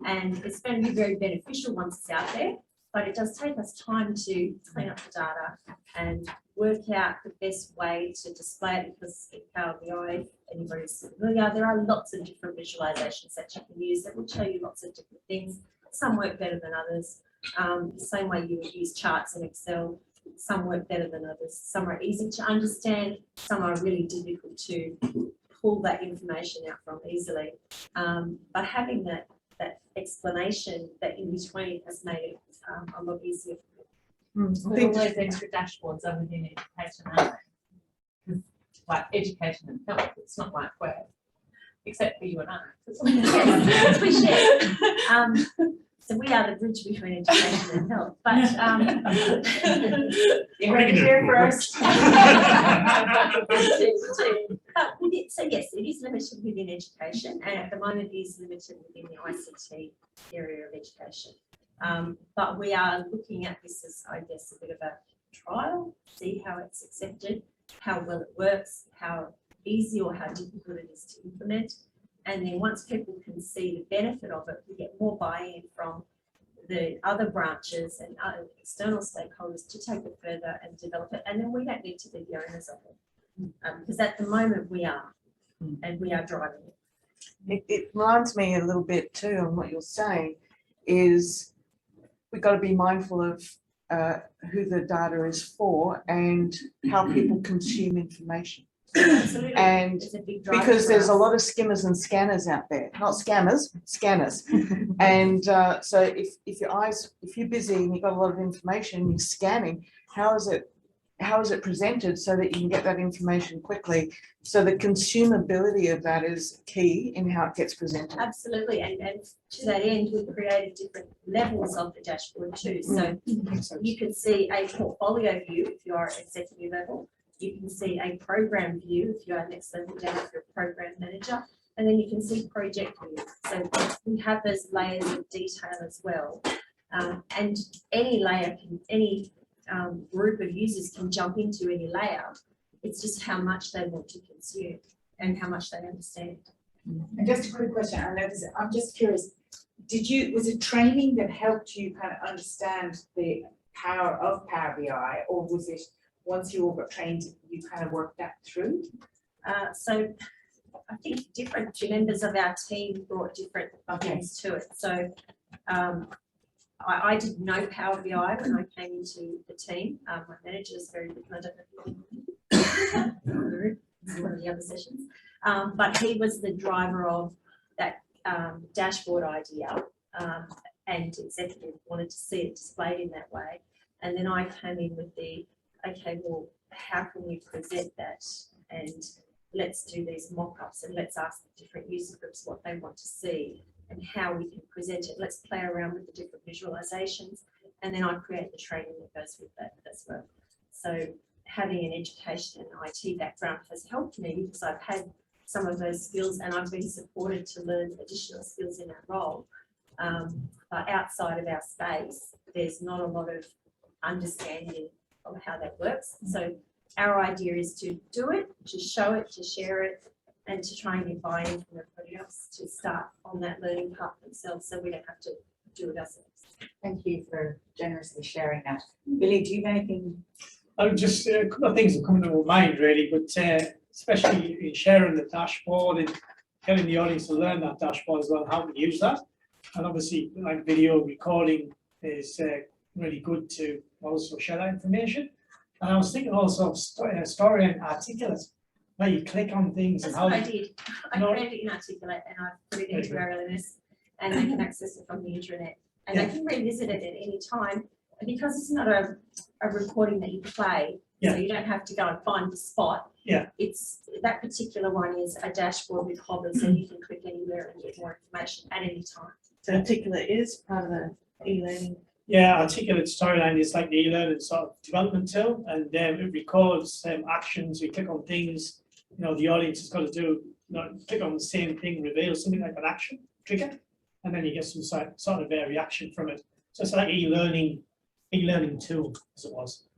And it's going to be very beneficial once it's out there, but it does take us time to clean up the data and work out the best way to display it, because in Power BI, anybody's familiar, there are lots of different visualizations that you can use that will tell you lots of different things. Some work better than others. The same way you would use charts in Excel, some work better than others. Some are easy to understand, some are really difficult to pull that information out from easily. But having that explanation, that in between, has made it a lot easier. But all those extra dashboards are within education, aren't they? Like education and health, it's not like we're, except for you and I. Yes, we share. So we are the bridge between education and health, but You heard it here first. So yes, it is limited within education, and at the moment it is limited within the ICT area of education. But we are looking at this as, I guess, a bit of a trial, see how it's accepted, how well it works, how easy or how difficult it is to implement. And then once people can see the benefit of it, we get more buy-in from the other branches and other external stakeholders to take it further and develop it. And then we don't need to be the owners of it, because at the moment we are, and we are driving it. It reminds me a little bit too on what you're saying is we've got to be mindful of who the data is for and how people consume information. Absolutely. And It's a big driver because for there's a us. lot of skimmers and scanners out there, not scammers, scanners. And so if you're busy and you've got a lot of information, you're scanning, how is it presented so that you can get that information quickly? So the consumability of that is key in how it gets presented. Absolutely, and to that end, we've created different levels of the dashboard too. So you can see a portfolio view if you are at executive level. You can see a program view if you are next level down if you're a program manager, and then you can see project view. So we have those layers of detail as well. And any layer any group of users can jump into any layer. It's just how much they want to consume and how much they understand. And just a quick question, I know this, I'm just curious, was it training that helped you kind of understand the power of Power BI, or was it once you all got trained, you kind of worked that through? So I think different members of our team brought different things to it. So I didn't know Power BI when I came into the team. My manager is very good. I don't know if One of the other sessions. But he was the driver of that dashboard idea, and executive wanted to see it displayed in that way. And then I came in with the, okay, well, how can we present that? And let's do these mock-ups and let's ask the different user groups what they want to see and how we can present it. Let's play around with the different visualizations. And then I create the training that goes with that as well. So having an education and IT background has helped me because I've had some of those skills and I've been supported to learn additional skills in that role. But outside of our space, there's not a lot of understanding of how that works. So our idea is to do it, to show it, to share it, and to try and get buy-in from everybody else to start on that learning path themselves so we don't have to do it ourselves. Thank you for generously sharing that. Billy, do you have anything? Just a couple of things that come to my mind really, but especially in sharing the dashboard and getting the audience to learn that dashboard as well, how to use that. And obviously, like video recording is really good to also share that information. And I was thinking also of story and articulate, where you click on things. That's and how what I did. I created it in Articulate and I put it into our LMS and they can access it from the internet and they can revisit it at any time. And because it's not a recording that you play, so you don't have to go and find the spot. It's that particular one is a dashboard with hobbers and you can click anywhere and get more information at any time. So Articulate is part of the e-learning. Yeah, Articulate Storyline is like the e-learning sort of development tool, and it records actions. We click on things, the audience has got to do, click on the same thing, reveal something like an action trigger, and then you get some sort of reaction from it. So it's like e-learning tool, as it was,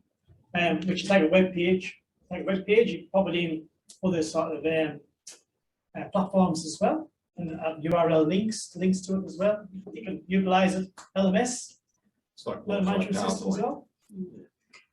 which is like a web page. Like a web page, you can pop it in other sort of platforms as well, and URL links to it as well. You can utilize it, LMS. Learn management system as well.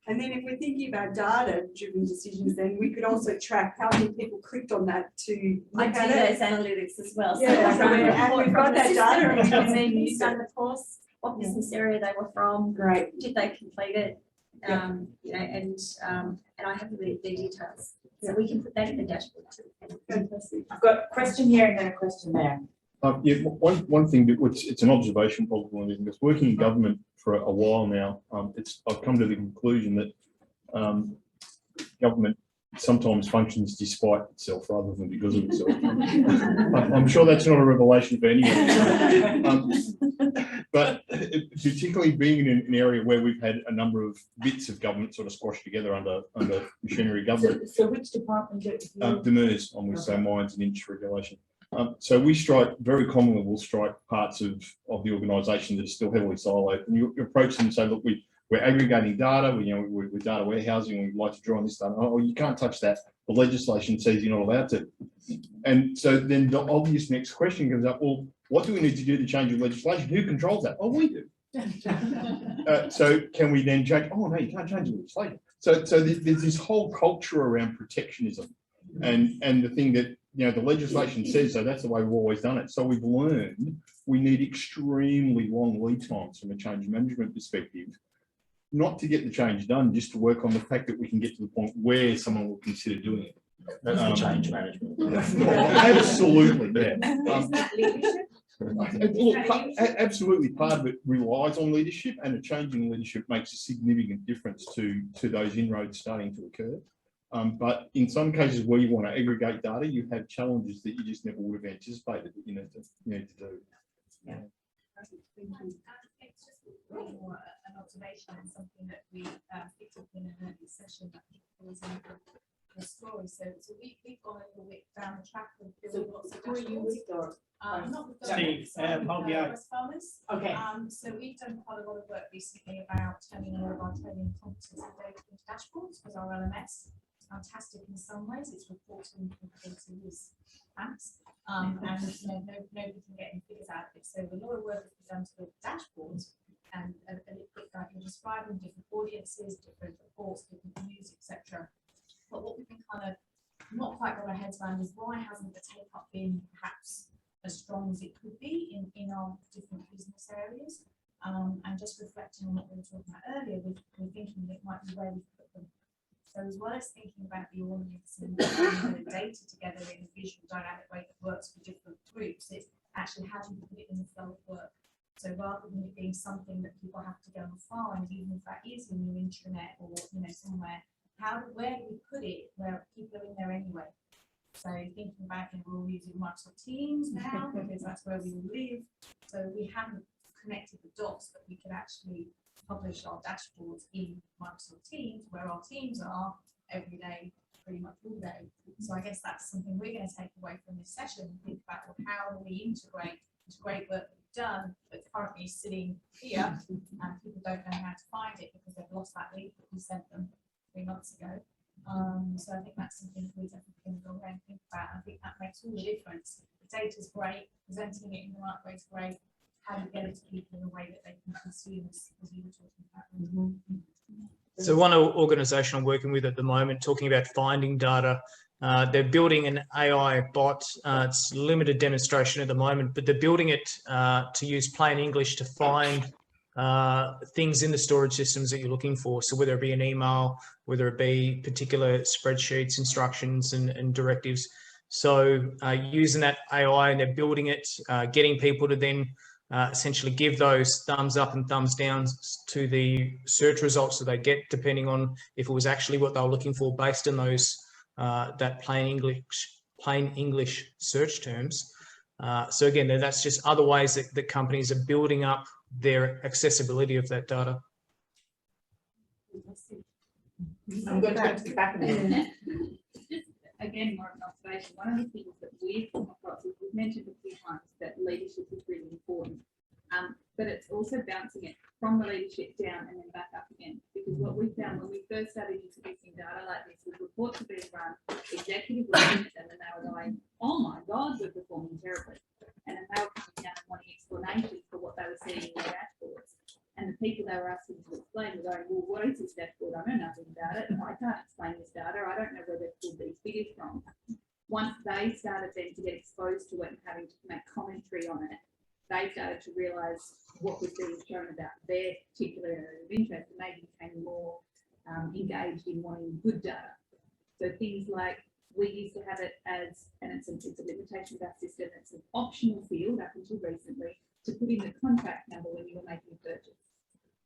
And then if we're thinking about data-driven decisions, then we could also track how many people clicked on that to I look do at it. those analytics as well. Yeah, So I run a and report we've got from the that data and we system, can then who's use done it. the course, what business area they were from, Great. did they complete it, and I have the details. So we can put that in the dashboard too. Fantastic. I've got a question here and then a question there. One thing, which it's an observation probably, because working in government for a while now, I've come to the conclusion that government sometimes functions despite itself rather than because of itself. I'm sure that's not a revelation for anyone. But particularly being in an area where we've had a number of bits of government sort of squashed together under machinery government. So which department do you? The MERS, on which say mines and industry regulation. So we strike, very commonly we'll strike parts of the organisation that are still heavily siloed, and you approach them and say, look, we're aggregating data, we're data warehousing, we'd like to draw on this data. Oh, you can't touch that. The legislation says you're not allowed to. And so then the obvious next question comes up, well, what do we need to do to change the legislation? Who controls that? Oh, we do. So can we then judge, oh, no, you can't change the legislation. So there's this whole culture around protectionism and the thing that, the legislation says, so that's the way we've always done it. So we've learned we need extremely long lead times from a change management perspective, not to get the change done, just to work on the fact that we can get to the point where someone will consider doing it. That's the change management. Absolutely, yeah. Look, absolutely, part of it relies on leadership, and a change in leadership makes a significant difference to those inroads starting to occur. But in some cases where you want to aggregate data, you have challenges that you just never would have anticipated that you need to do. Yeah. It's just more an observation and something that we picked up in an early session that was in the story. So we've gone a little bit down the track of building lots of dashboards. Not with Steve, West Farmers. Okay. So we've done quite a lot of work recently about turning all of our training competency data into dashboards, because our LMS is fantastic in some ways. Its reporting capability is thanks. And nobody can get any figures out of it. So a lot of work has been done to build dashboards and like you're describing different audiences, different reports, different views, etc. But what we've been kind of not quite got our heads around is why hasn't the take up been perhaps as strong as it could be in our different business areas? And just reflecting on what we were talking about earlier, we're thinking that it might be where we put them. So as well as thinking about the audience and putting the data together in a visual dynamic way that works for different groups, it's actually how do you put it in the flow of work. So rather than it being something that people have to go and find, even if that is in your intranet or somewhere, where do we put it where people are in there anyway? So thinking about we're all using Microsoft Teams now because that's where we live. So we haven't connected the dots, but we could actually publish our dashboards in Microsoft Teams where our teams are every day, pretty much all day. So I guess that's something we're going to take away from this session. Think about how do we integrate this great work that we've done that's currently sitting here and people don't know how to find it because they've lost that link that we sent them 3 months ago. So I think that's something we definitely can go away and think about. I think that makes all the difference. The data's great, presenting it in the right way is great. How do you get it to people in a way that they can consume, as you were talking about? So one organisation I'm working with at the moment, talking about finding data, they're building an AI bot. It's limited demonstration at the moment, but they're building it to use plain English to find things in the storage systems that you're looking for. So whether it be an email, whether it be particular spreadsheets, instructions and directives. So using that AI, and they're building it, getting people to then essentially give those thumbs up and thumbs down to the search results that they get, depending on if it was actually what they were looking for based on those that plain English search terms. So again, that's just other ways that companies are building up their accessibility of that data. I'm going to go to the back of it. Again, more of an observation. One of the things that we've come across is we've mentioned a few times that leadership is really important, but it's also bouncing it from the leadership down and then back up again. Because what we found when we first started introducing data like this was reports are being run, executive looking at them and they were going, "Oh my God, we're performing terribly," and then they were coming down and wanting explanations for what they were seeing in their dashboards. And the people they were asking to explain were going, "Well, what is this dashboard? I know nothing about it. I can't explain this data. I don't know where they've pulled these figures from." Once they started then to get exposed to it and having to make commentary on it, they started to realise what was being shown about their particular area of interest, and they became more engaged in wanting good data. So things like we used to have it as, and it's a limitation of our system, it's an optional field up until recently to put in the contract number when you were making a purchase.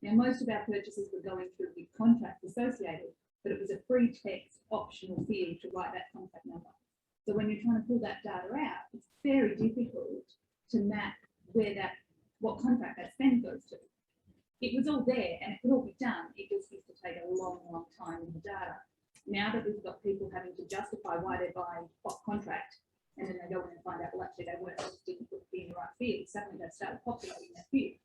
Now, most of our purchases were going through with contracts associated, but it was a free text optional field to write that contract number. So when you're trying to pull that data out, it's very difficult to map what contract that spend goes to. It was all there and it could all be done. It just used to take a long, long time in the data. Now that we've got people having to justify why they're buying what contract, and then they go in and find out, well, actually they weren't, just didn't put it in the right field, suddenly they started populating that field.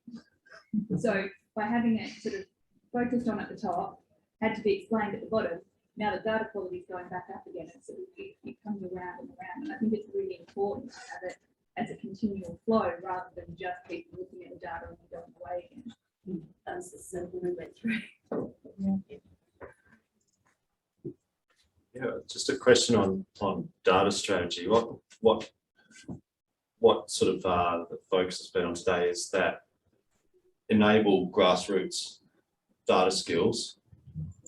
So by having it sort of focused on at the top, had to be explained at the bottom, now the data quality is going back up again, and so it comes around and around. And I think it's really important to have it as a continual flow rather than just keep looking at the data and going away again. That's the simple we went through. Yeah, just a question on data strategy. What sort of the focus has been on today is that enable grassroots data skills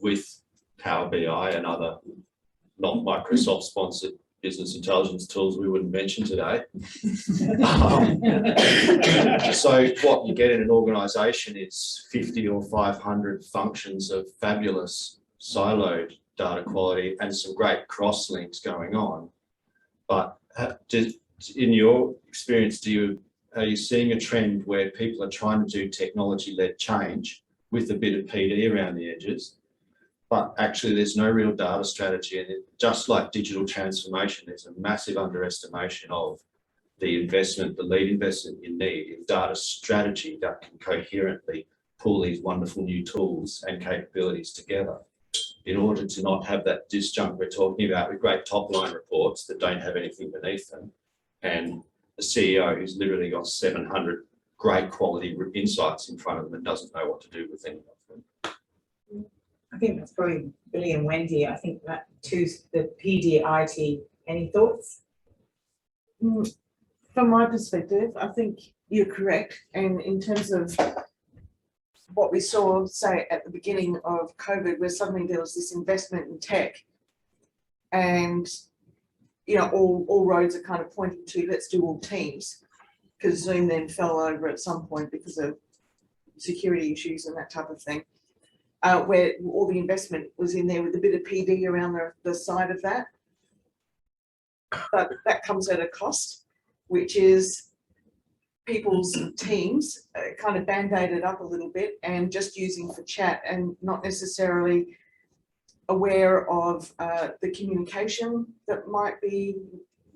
with Power BI and other not Microsoft sponsored business intelligence tools we wouldn't mention today. So what you get in an organization is 50 or 500 functions of fabulous siloed data quality and some great cross links going on. But in your experience, are you seeing a trend where people are trying to do technology-led change with a bit of PD around the edges, but actually there's no real data strategy? And just like digital transformation, there's a massive underestimation of the investment, the lead investment you need in data strategy that can coherently pull these wonderful new tools and capabilities together in order to not have that disjunct we're talking about with great top line reports that don't have anything beneath them, and a CEO who's literally got 700 great quality insights in front of them and doesn't know what to do with any of them. I think that's probably Billy and Wendy. I think that too, the PDIT. Any thoughts? From my perspective, I think you're correct. And in terms of what we saw, say, at the beginning of COVID, where suddenly there was this investment in tech, and all roads are kind of pointing to let's do all teams, because Zoom then fell over at some point because of security issues and that type of thing, where all the investment was in there with a bit of PD around the side of that. But that comes at a cost, which is people's teams kind of band-aided up a little bit and just using for chat and not necessarily aware of the communication that might be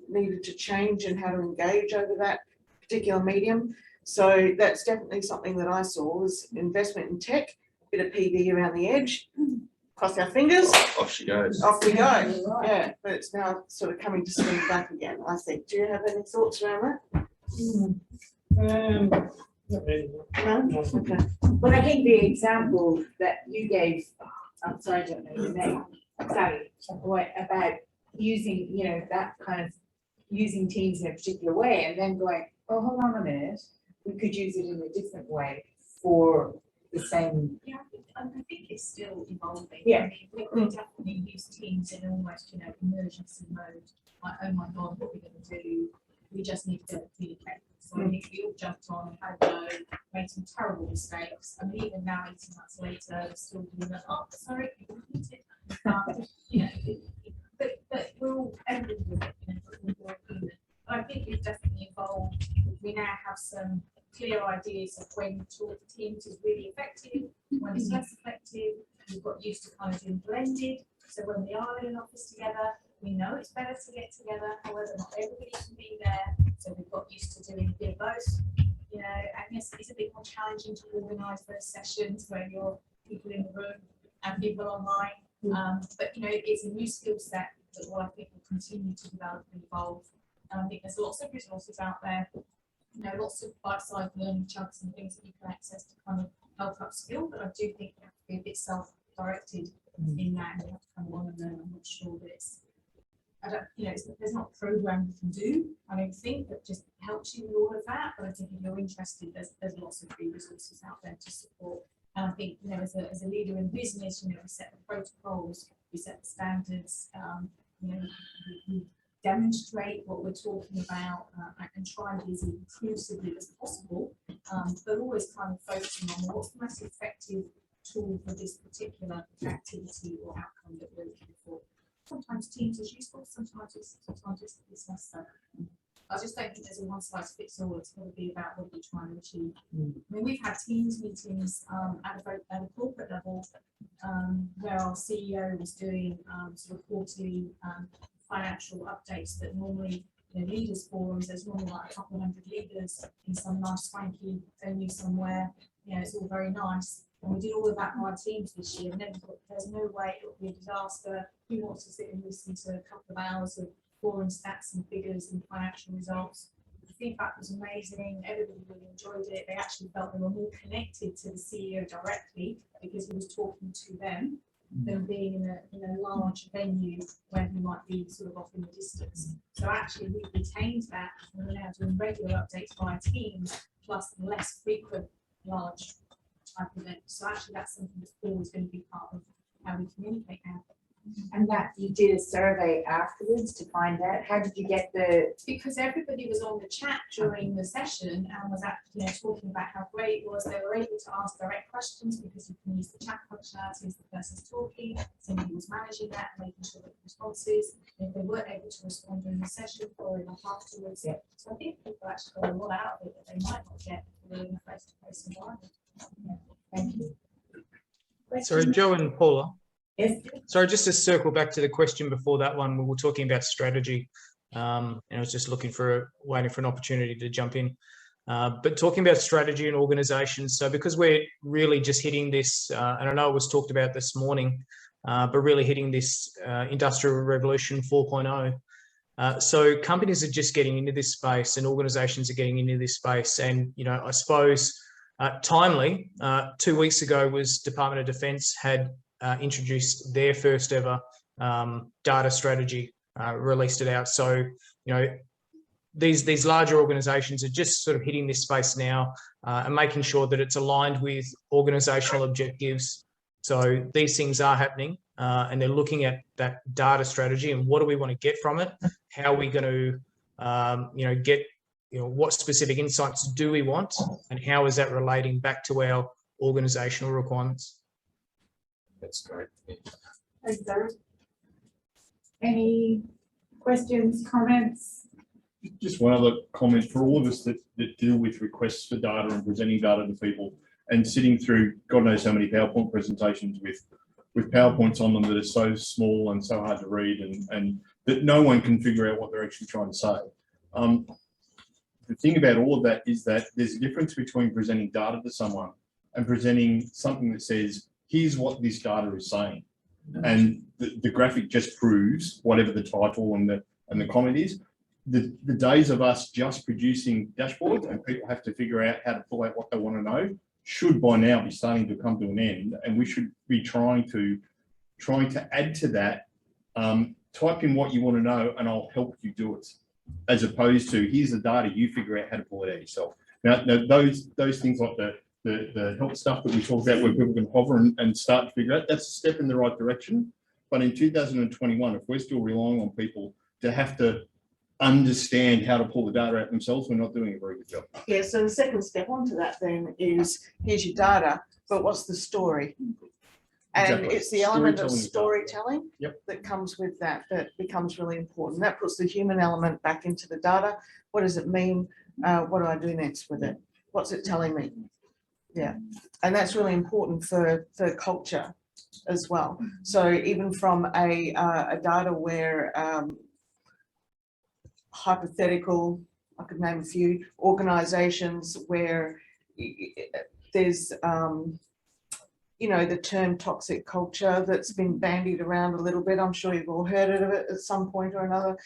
needed to change and how to engage over that particular medium. So that's definitely something that I saw was investment in tech, bit of PD around the edge, cross our fingers. Off she goes. Off we go. Yeah, but it's now sort of coming to swing back again, I think. Do you have any thoughts around that? Not really. No? Okay. But I think the example that you gave, I'm sorry, I don't know your name, Sally, about using, that kind of using Teams in a particular way and then going, oh, hold on a minute, we could use it in a different way for the same. Yeah, I think it's still evolving. Yeah. I mean, we definitely use Teams in almost, emergency mode. Like, oh my God, what are we going to do? We just need to communicate. So I think we all jumped on, had a go, made some terrible mistakes. I mean, even now, 18 months later, we're still doing that. Oh, sorry, we didn't it. But we're all everybody with it, we're all human. But I think we've definitely evolved. We now have some clear ideas of when talk to Teams is really effective, when it's less effective. We've got used to kind of doing blended. So when we are in an office together, we know it's better to get together. However, not everybody can be there. So we've got used to doing a bit of both. And yes, it's a bit more challenging to organise those sessions where you're people in the room and people online. But it's a new skill set that I think will continue to develop and evolve. And I think there's lots of resources out there. Lots of bite-sized learning chunks and things that you can access to kind of help upskill. But I do think you have to be a bit self-directed in that, and you have to kind of want to learn. I'm not sure that there's not a program you can do, I don't think, that just helps you with all of that. But I think if you're interested, there's lots of free resources out there to support. And I think, as a leader in business, we set the protocols, we set the standards, we demonstrate what we're talking about and try and be as inclusively as possible, but always kind of focusing on what's the most effective tool for this particular activity or outcome that we're looking for. Sometimes Teams is useful, sometimes it's necessary. I just don't think there's a one size fits all. It's going to be about what you're trying to achieve. I mean, we've had Teams meetings at a corporate level where our CEO was doing sort of quarterly financial updates that normally leaders forums. There's normally like a couple of hundred leaders in some nice swanky venue somewhere. It's all very nice. And we did all of that via Teams this year, and then there's no way it would be a disaster. Who wants to sit and listen to a couple of hours of boring stats and figures and financial results? The feedback was amazing. Everybody really enjoyed it. They actually felt they were more connected to the CEO directly because he was talking to them than being in a large venue where he might be sort of off in the distance. So actually we retained that, and we're now doing regular updates via Teams plus less frequent large type events. So actually that's something that's always going to be part of how we communicate now. And that you did a survey afterwards to find out, how did you get the? Because everybody was on the chat during the session and was actually talking about how great it was. They were able to ask direct questions because you can use the chat functionality as the person's talking. Somebody was managing that and making sure that the responses, if they weren't able to respond during the session, following up afterwards. Yeah. So I think people actually got a lot out of it that they might not get in a face-to-face environment. Thank you. Sorry, Joe and Paula. Yes. Sorry, just to circle back to the question before that one, we were talking about strategy. And I was just waiting for an opportunity to jump in. But talking about strategy and organizations, so because we're really just hitting this, and I know it was talked about this morning, but really hitting this industrial revolution 4.0. So companies are just getting into this space and organizations are getting into this space. And, I suppose timely, 2 weeks ago was Department of Defence had introduced their first ever data strategy, released it out. So, these larger organisations are just sort of hitting this space now and making sure that it's aligned with organisational objectives. So these things are happening, and they're looking at that data strategy and what do we want to get from it? How are we going to, get, what specific insights do we want, and how is that relating back to our organisational requirements? That's great. Thanks, Darren. Any questions, comments? Just one other comment for all of us that deal with requests for data and presenting data to people, and sitting through God knows how many PowerPoint presentations with PowerPoints on them that are so small and so hard to read, and that no one can figure out what they're actually trying to say. The thing about all of that is that there's a difference between presenting data to someone and presenting something that says, here's what this data is saying. And the graphic just proves whatever the title and the comment is. The days of us just producing dashboards and people have to figure out how to pull out what they want to know should by now be starting to come to an end. And we should be trying to add to that, type in what you want to know and I'll help you do it, as opposed to here's the data, you figure out how to pull it out yourself. Now those things like the help stuff that we talk about where people can hover and start to figure out, that's a step in the right direction. But in 2021, if we're still relying on people to have to understand how to pull the data out themselves, we're not doing a very good job. Yeah, so the second step onto that then is, here's your data, but what's the story? And Exactly. it's the element of Storytelling. storytelling that comes with that becomes really important. That puts the human element back into the data. What does it mean? What do I do next with it? What's it telling me? Yeah, and that's really important for culture as well. So even from a data where hypothetical, I could name a few organisations where there's the term toxic culture that's been bandied around a little bit. I'm sure you've all heard of it at some point or another,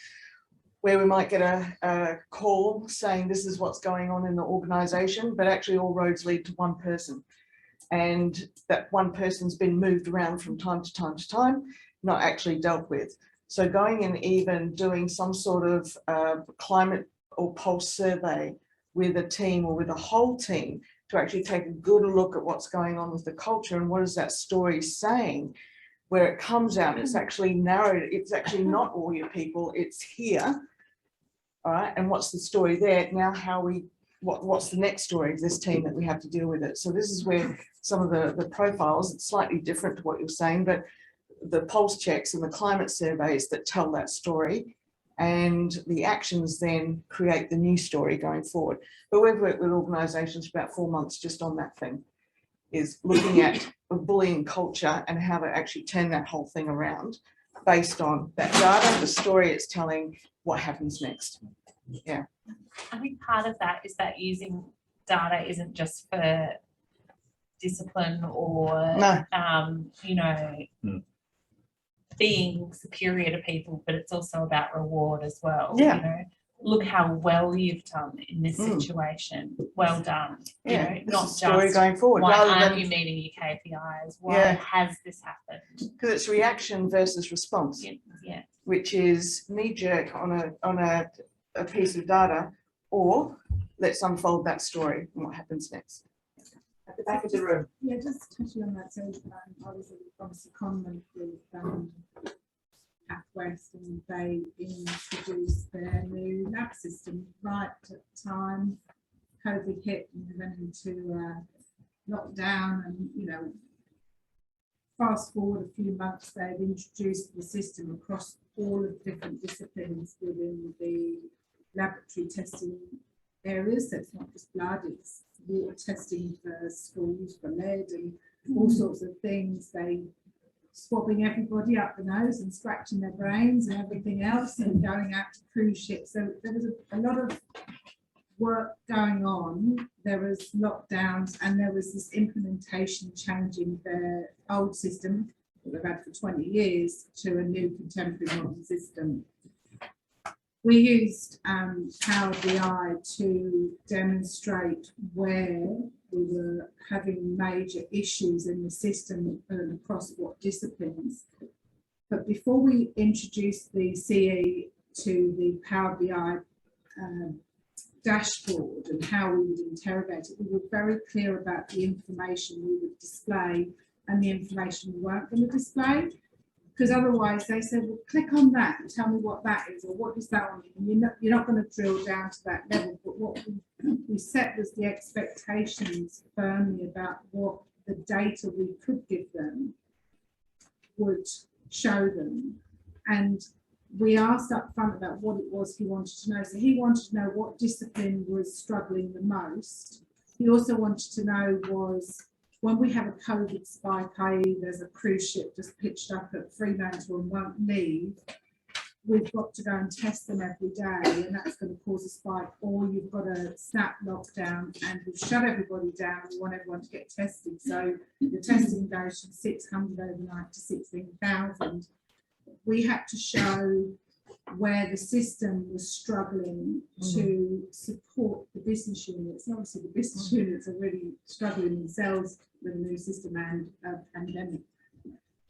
where we might get a call saying this is what's going on in the organisation, but actually all roads lead to one person. And that one person's been moved around from time to time to time, not actually dealt with. So going and even doing some sort of climate or pulse survey with a team or with a whole team to actually take a good look at what's going on with the culture and what is that story saying, where it comes out, it's actually narrowed, it's actually not all your people, it's here. All right, and what's the story there? Now what's the next story of this team that we have to deal with it? So this is where some of the profiles, it's slightly different to what you're saying, but the pulse checks and the climate surveys that tell that story, and the actions then create the new story going forward. But we've worked with organisations for about 4 months just on that thing, is looking at bullying culture and how to actually turn that whole thing around based on that data, the story it's telling, what happens next. Yeah. I think part of that is that using data isn't just for discipline or, being superior to people, but it's also about reward as well. Yeah. Look how well you've done in this situation. Well done. Yeah, Not just story going forward. Why rather aren't than, you meeting your KPIs? Why has this happened? because it's reaction versus response. Yeah. Which is knee jerk on a piece of data, or let's unfold that story and what happens next. At the back of the room. Yeah, just touching on that. So I was obviously comment with West, and they introduced their new lab system right at the time COVID hit and we went into lockdown, and fast forward a few months, they've introduced the system across all of the different disciplines within the laboratory testing areas. So it's not just blood, it's water testing for schools, for lead and all sorts of things. They swabbing everybody up the nose and scratching their brains and everything else, and going out to cruise ships. So there was a lot of work going on. There was lockdowns, and there was this implementation changing their old system that they've had for 20 years to a new contemporary modern system. We used Power BI to demonstrate where we were having major issues in the system and across what disciplines. But before we introduced the CE to the Power BI dashboard and how we would interrogate it, we were very clear about the information we would display and the information we weren't going to display. Because otherwise they said, well, click on that and tell me what that is, or what does that mean? And you're not going to drill down to that level. But what we set was the expectations firmly about what the data we could give them would show them. And we asked up front about what it was he wanted to know. So he wanted to know what discipline was struggling the most. He also wanted to know was, when we have a COVID spike, i.e. there's a cruise ship just pitched up at Fremantle and won't leave, we've got to go and test them every day, and that's going to cause a spike. Or you've got a snap lockdown and we've shut everybody down and we want everyone to get tested. So the testing goes from 600 overnight to 16,000. We had to show where the system was struggling to support the business units. And obviously the business units are really struggling themselves with a new system and a pandemic.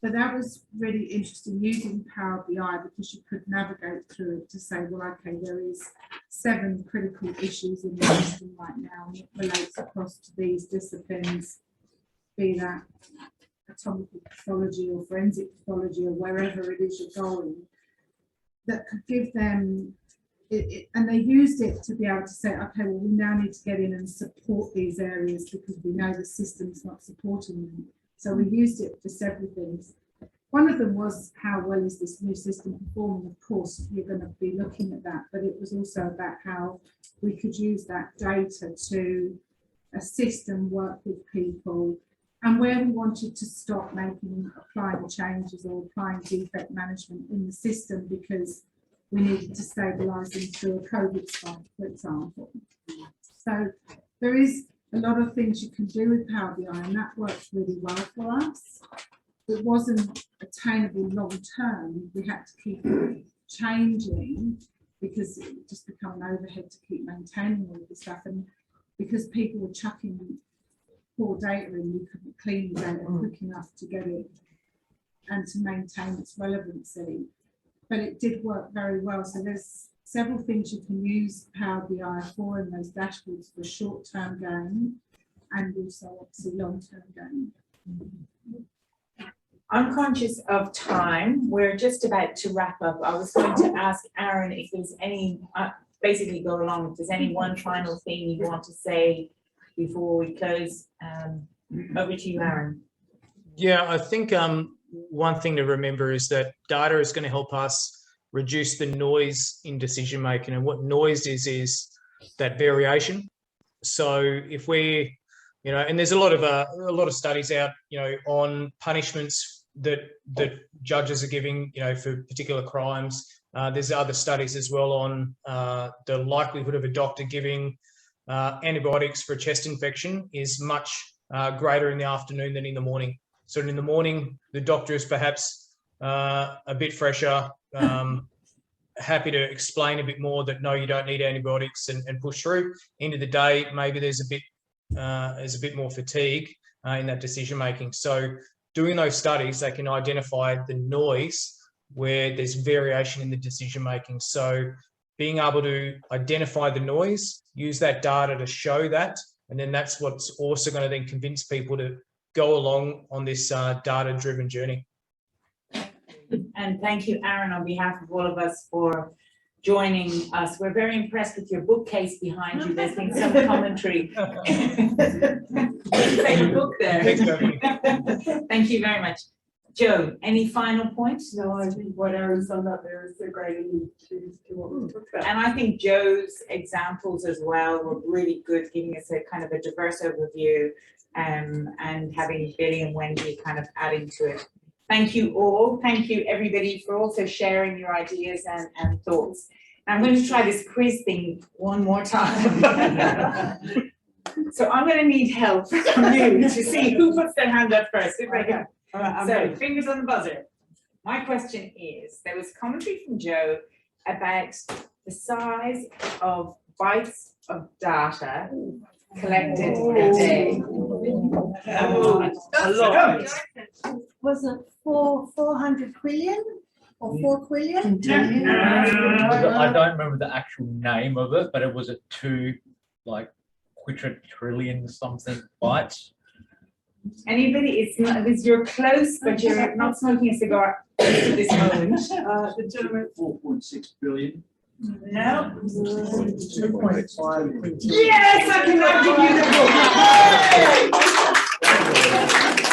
But that was really interesting using Power BI, because you could navigate through it to say, well, okay, there is 7 critical issues in the system right now, and it relates across to these disciplines, be that anatomical pathology or forensic pathology or wherever it is you're going, that could give them and they used it to be able to say, okay, well, we now need to get in and support these areas because we know the system's not supporting them. So we used it for several things. One of them was, how well is this new system performing? Of course, you're going to be looking at that, but it was also about how we could use that data to assist and work with people, and where we wanted to stop applying changes or applying defect management in the system because we needed to stabilise them through a COVID spike, for example. So there is a lot of things you can do with Power BI, and that works really well for us. It wasn't attainable long term. We had to keep changing because it would just become an overhead to keep maintaining all of the stuff. And because people were chucking poor data in, we couldn't clean the data quick enough to get it and to maintain its relevancy. But it did work very well. So there's several things you can use Power BI for in those dashboards for short-term gain and also obviously long-term gain. I'm conscious of time. We're just about to wrap up. I was going to ask Aaron if there's any, basically go along, if there's any one final thing you want to say before we close. Over to you, Aaron. Yeah, I think one thing to remember is that data is going to help us reduce the noise in decision making, and what noise is that variation. So if we, and there's a lot of studies out, on punishments that judges are giving, for particular crimes. There's other studies as well on the likelihood of a doctor giving antibiotics for a chest infection is much greater in the afternoon than in the morning. So in the morning, the doctor is perhaps a bit fresher, happy to explain a bit more that no, you don't need antibiotics and push through. End of the day, maybe there's a bit more fatigue in that decision making. So doing those studies, they can identify the noise where there's variation in the decision making. So being able to identify the noise, use that data to show that, and then that's what's also going to then convince people to go along on this data-driven journey. And thank you, Aaron, on behalf of all of us for joining us. We're very impressed with your bookcase behind you. There's been some commentary. Favorite book there. Thanks, Beverly. Thank you very much. Joe, any final points? No, I think what Aaron summed up there is a great allude to what we talked about. And I think Joe's examples as well were really good, giving us a kind of a diverse overview, and having Billy and Wendy kind of adding to it. Thank you all. Thank you everybody for also sharing your ideas and thoughts. I'm going to try this quiz thing one more time. So I'm going to need help from you to see who puts their hand up first. If I go. So fingers on the buzzer. My question is, there was commentary from Joe about the size of bytes of data collected a day. A lot. Was it 400 billion? Or 4 quillion? I don't remember the actual name of it, but it was a 2 like quadrillion something bytes. Anybody, it's you're close, but you're not smoking a cigar at this moment. The gentleman. 4.6 billion. No. 2.5. Yes, I can now give you the book.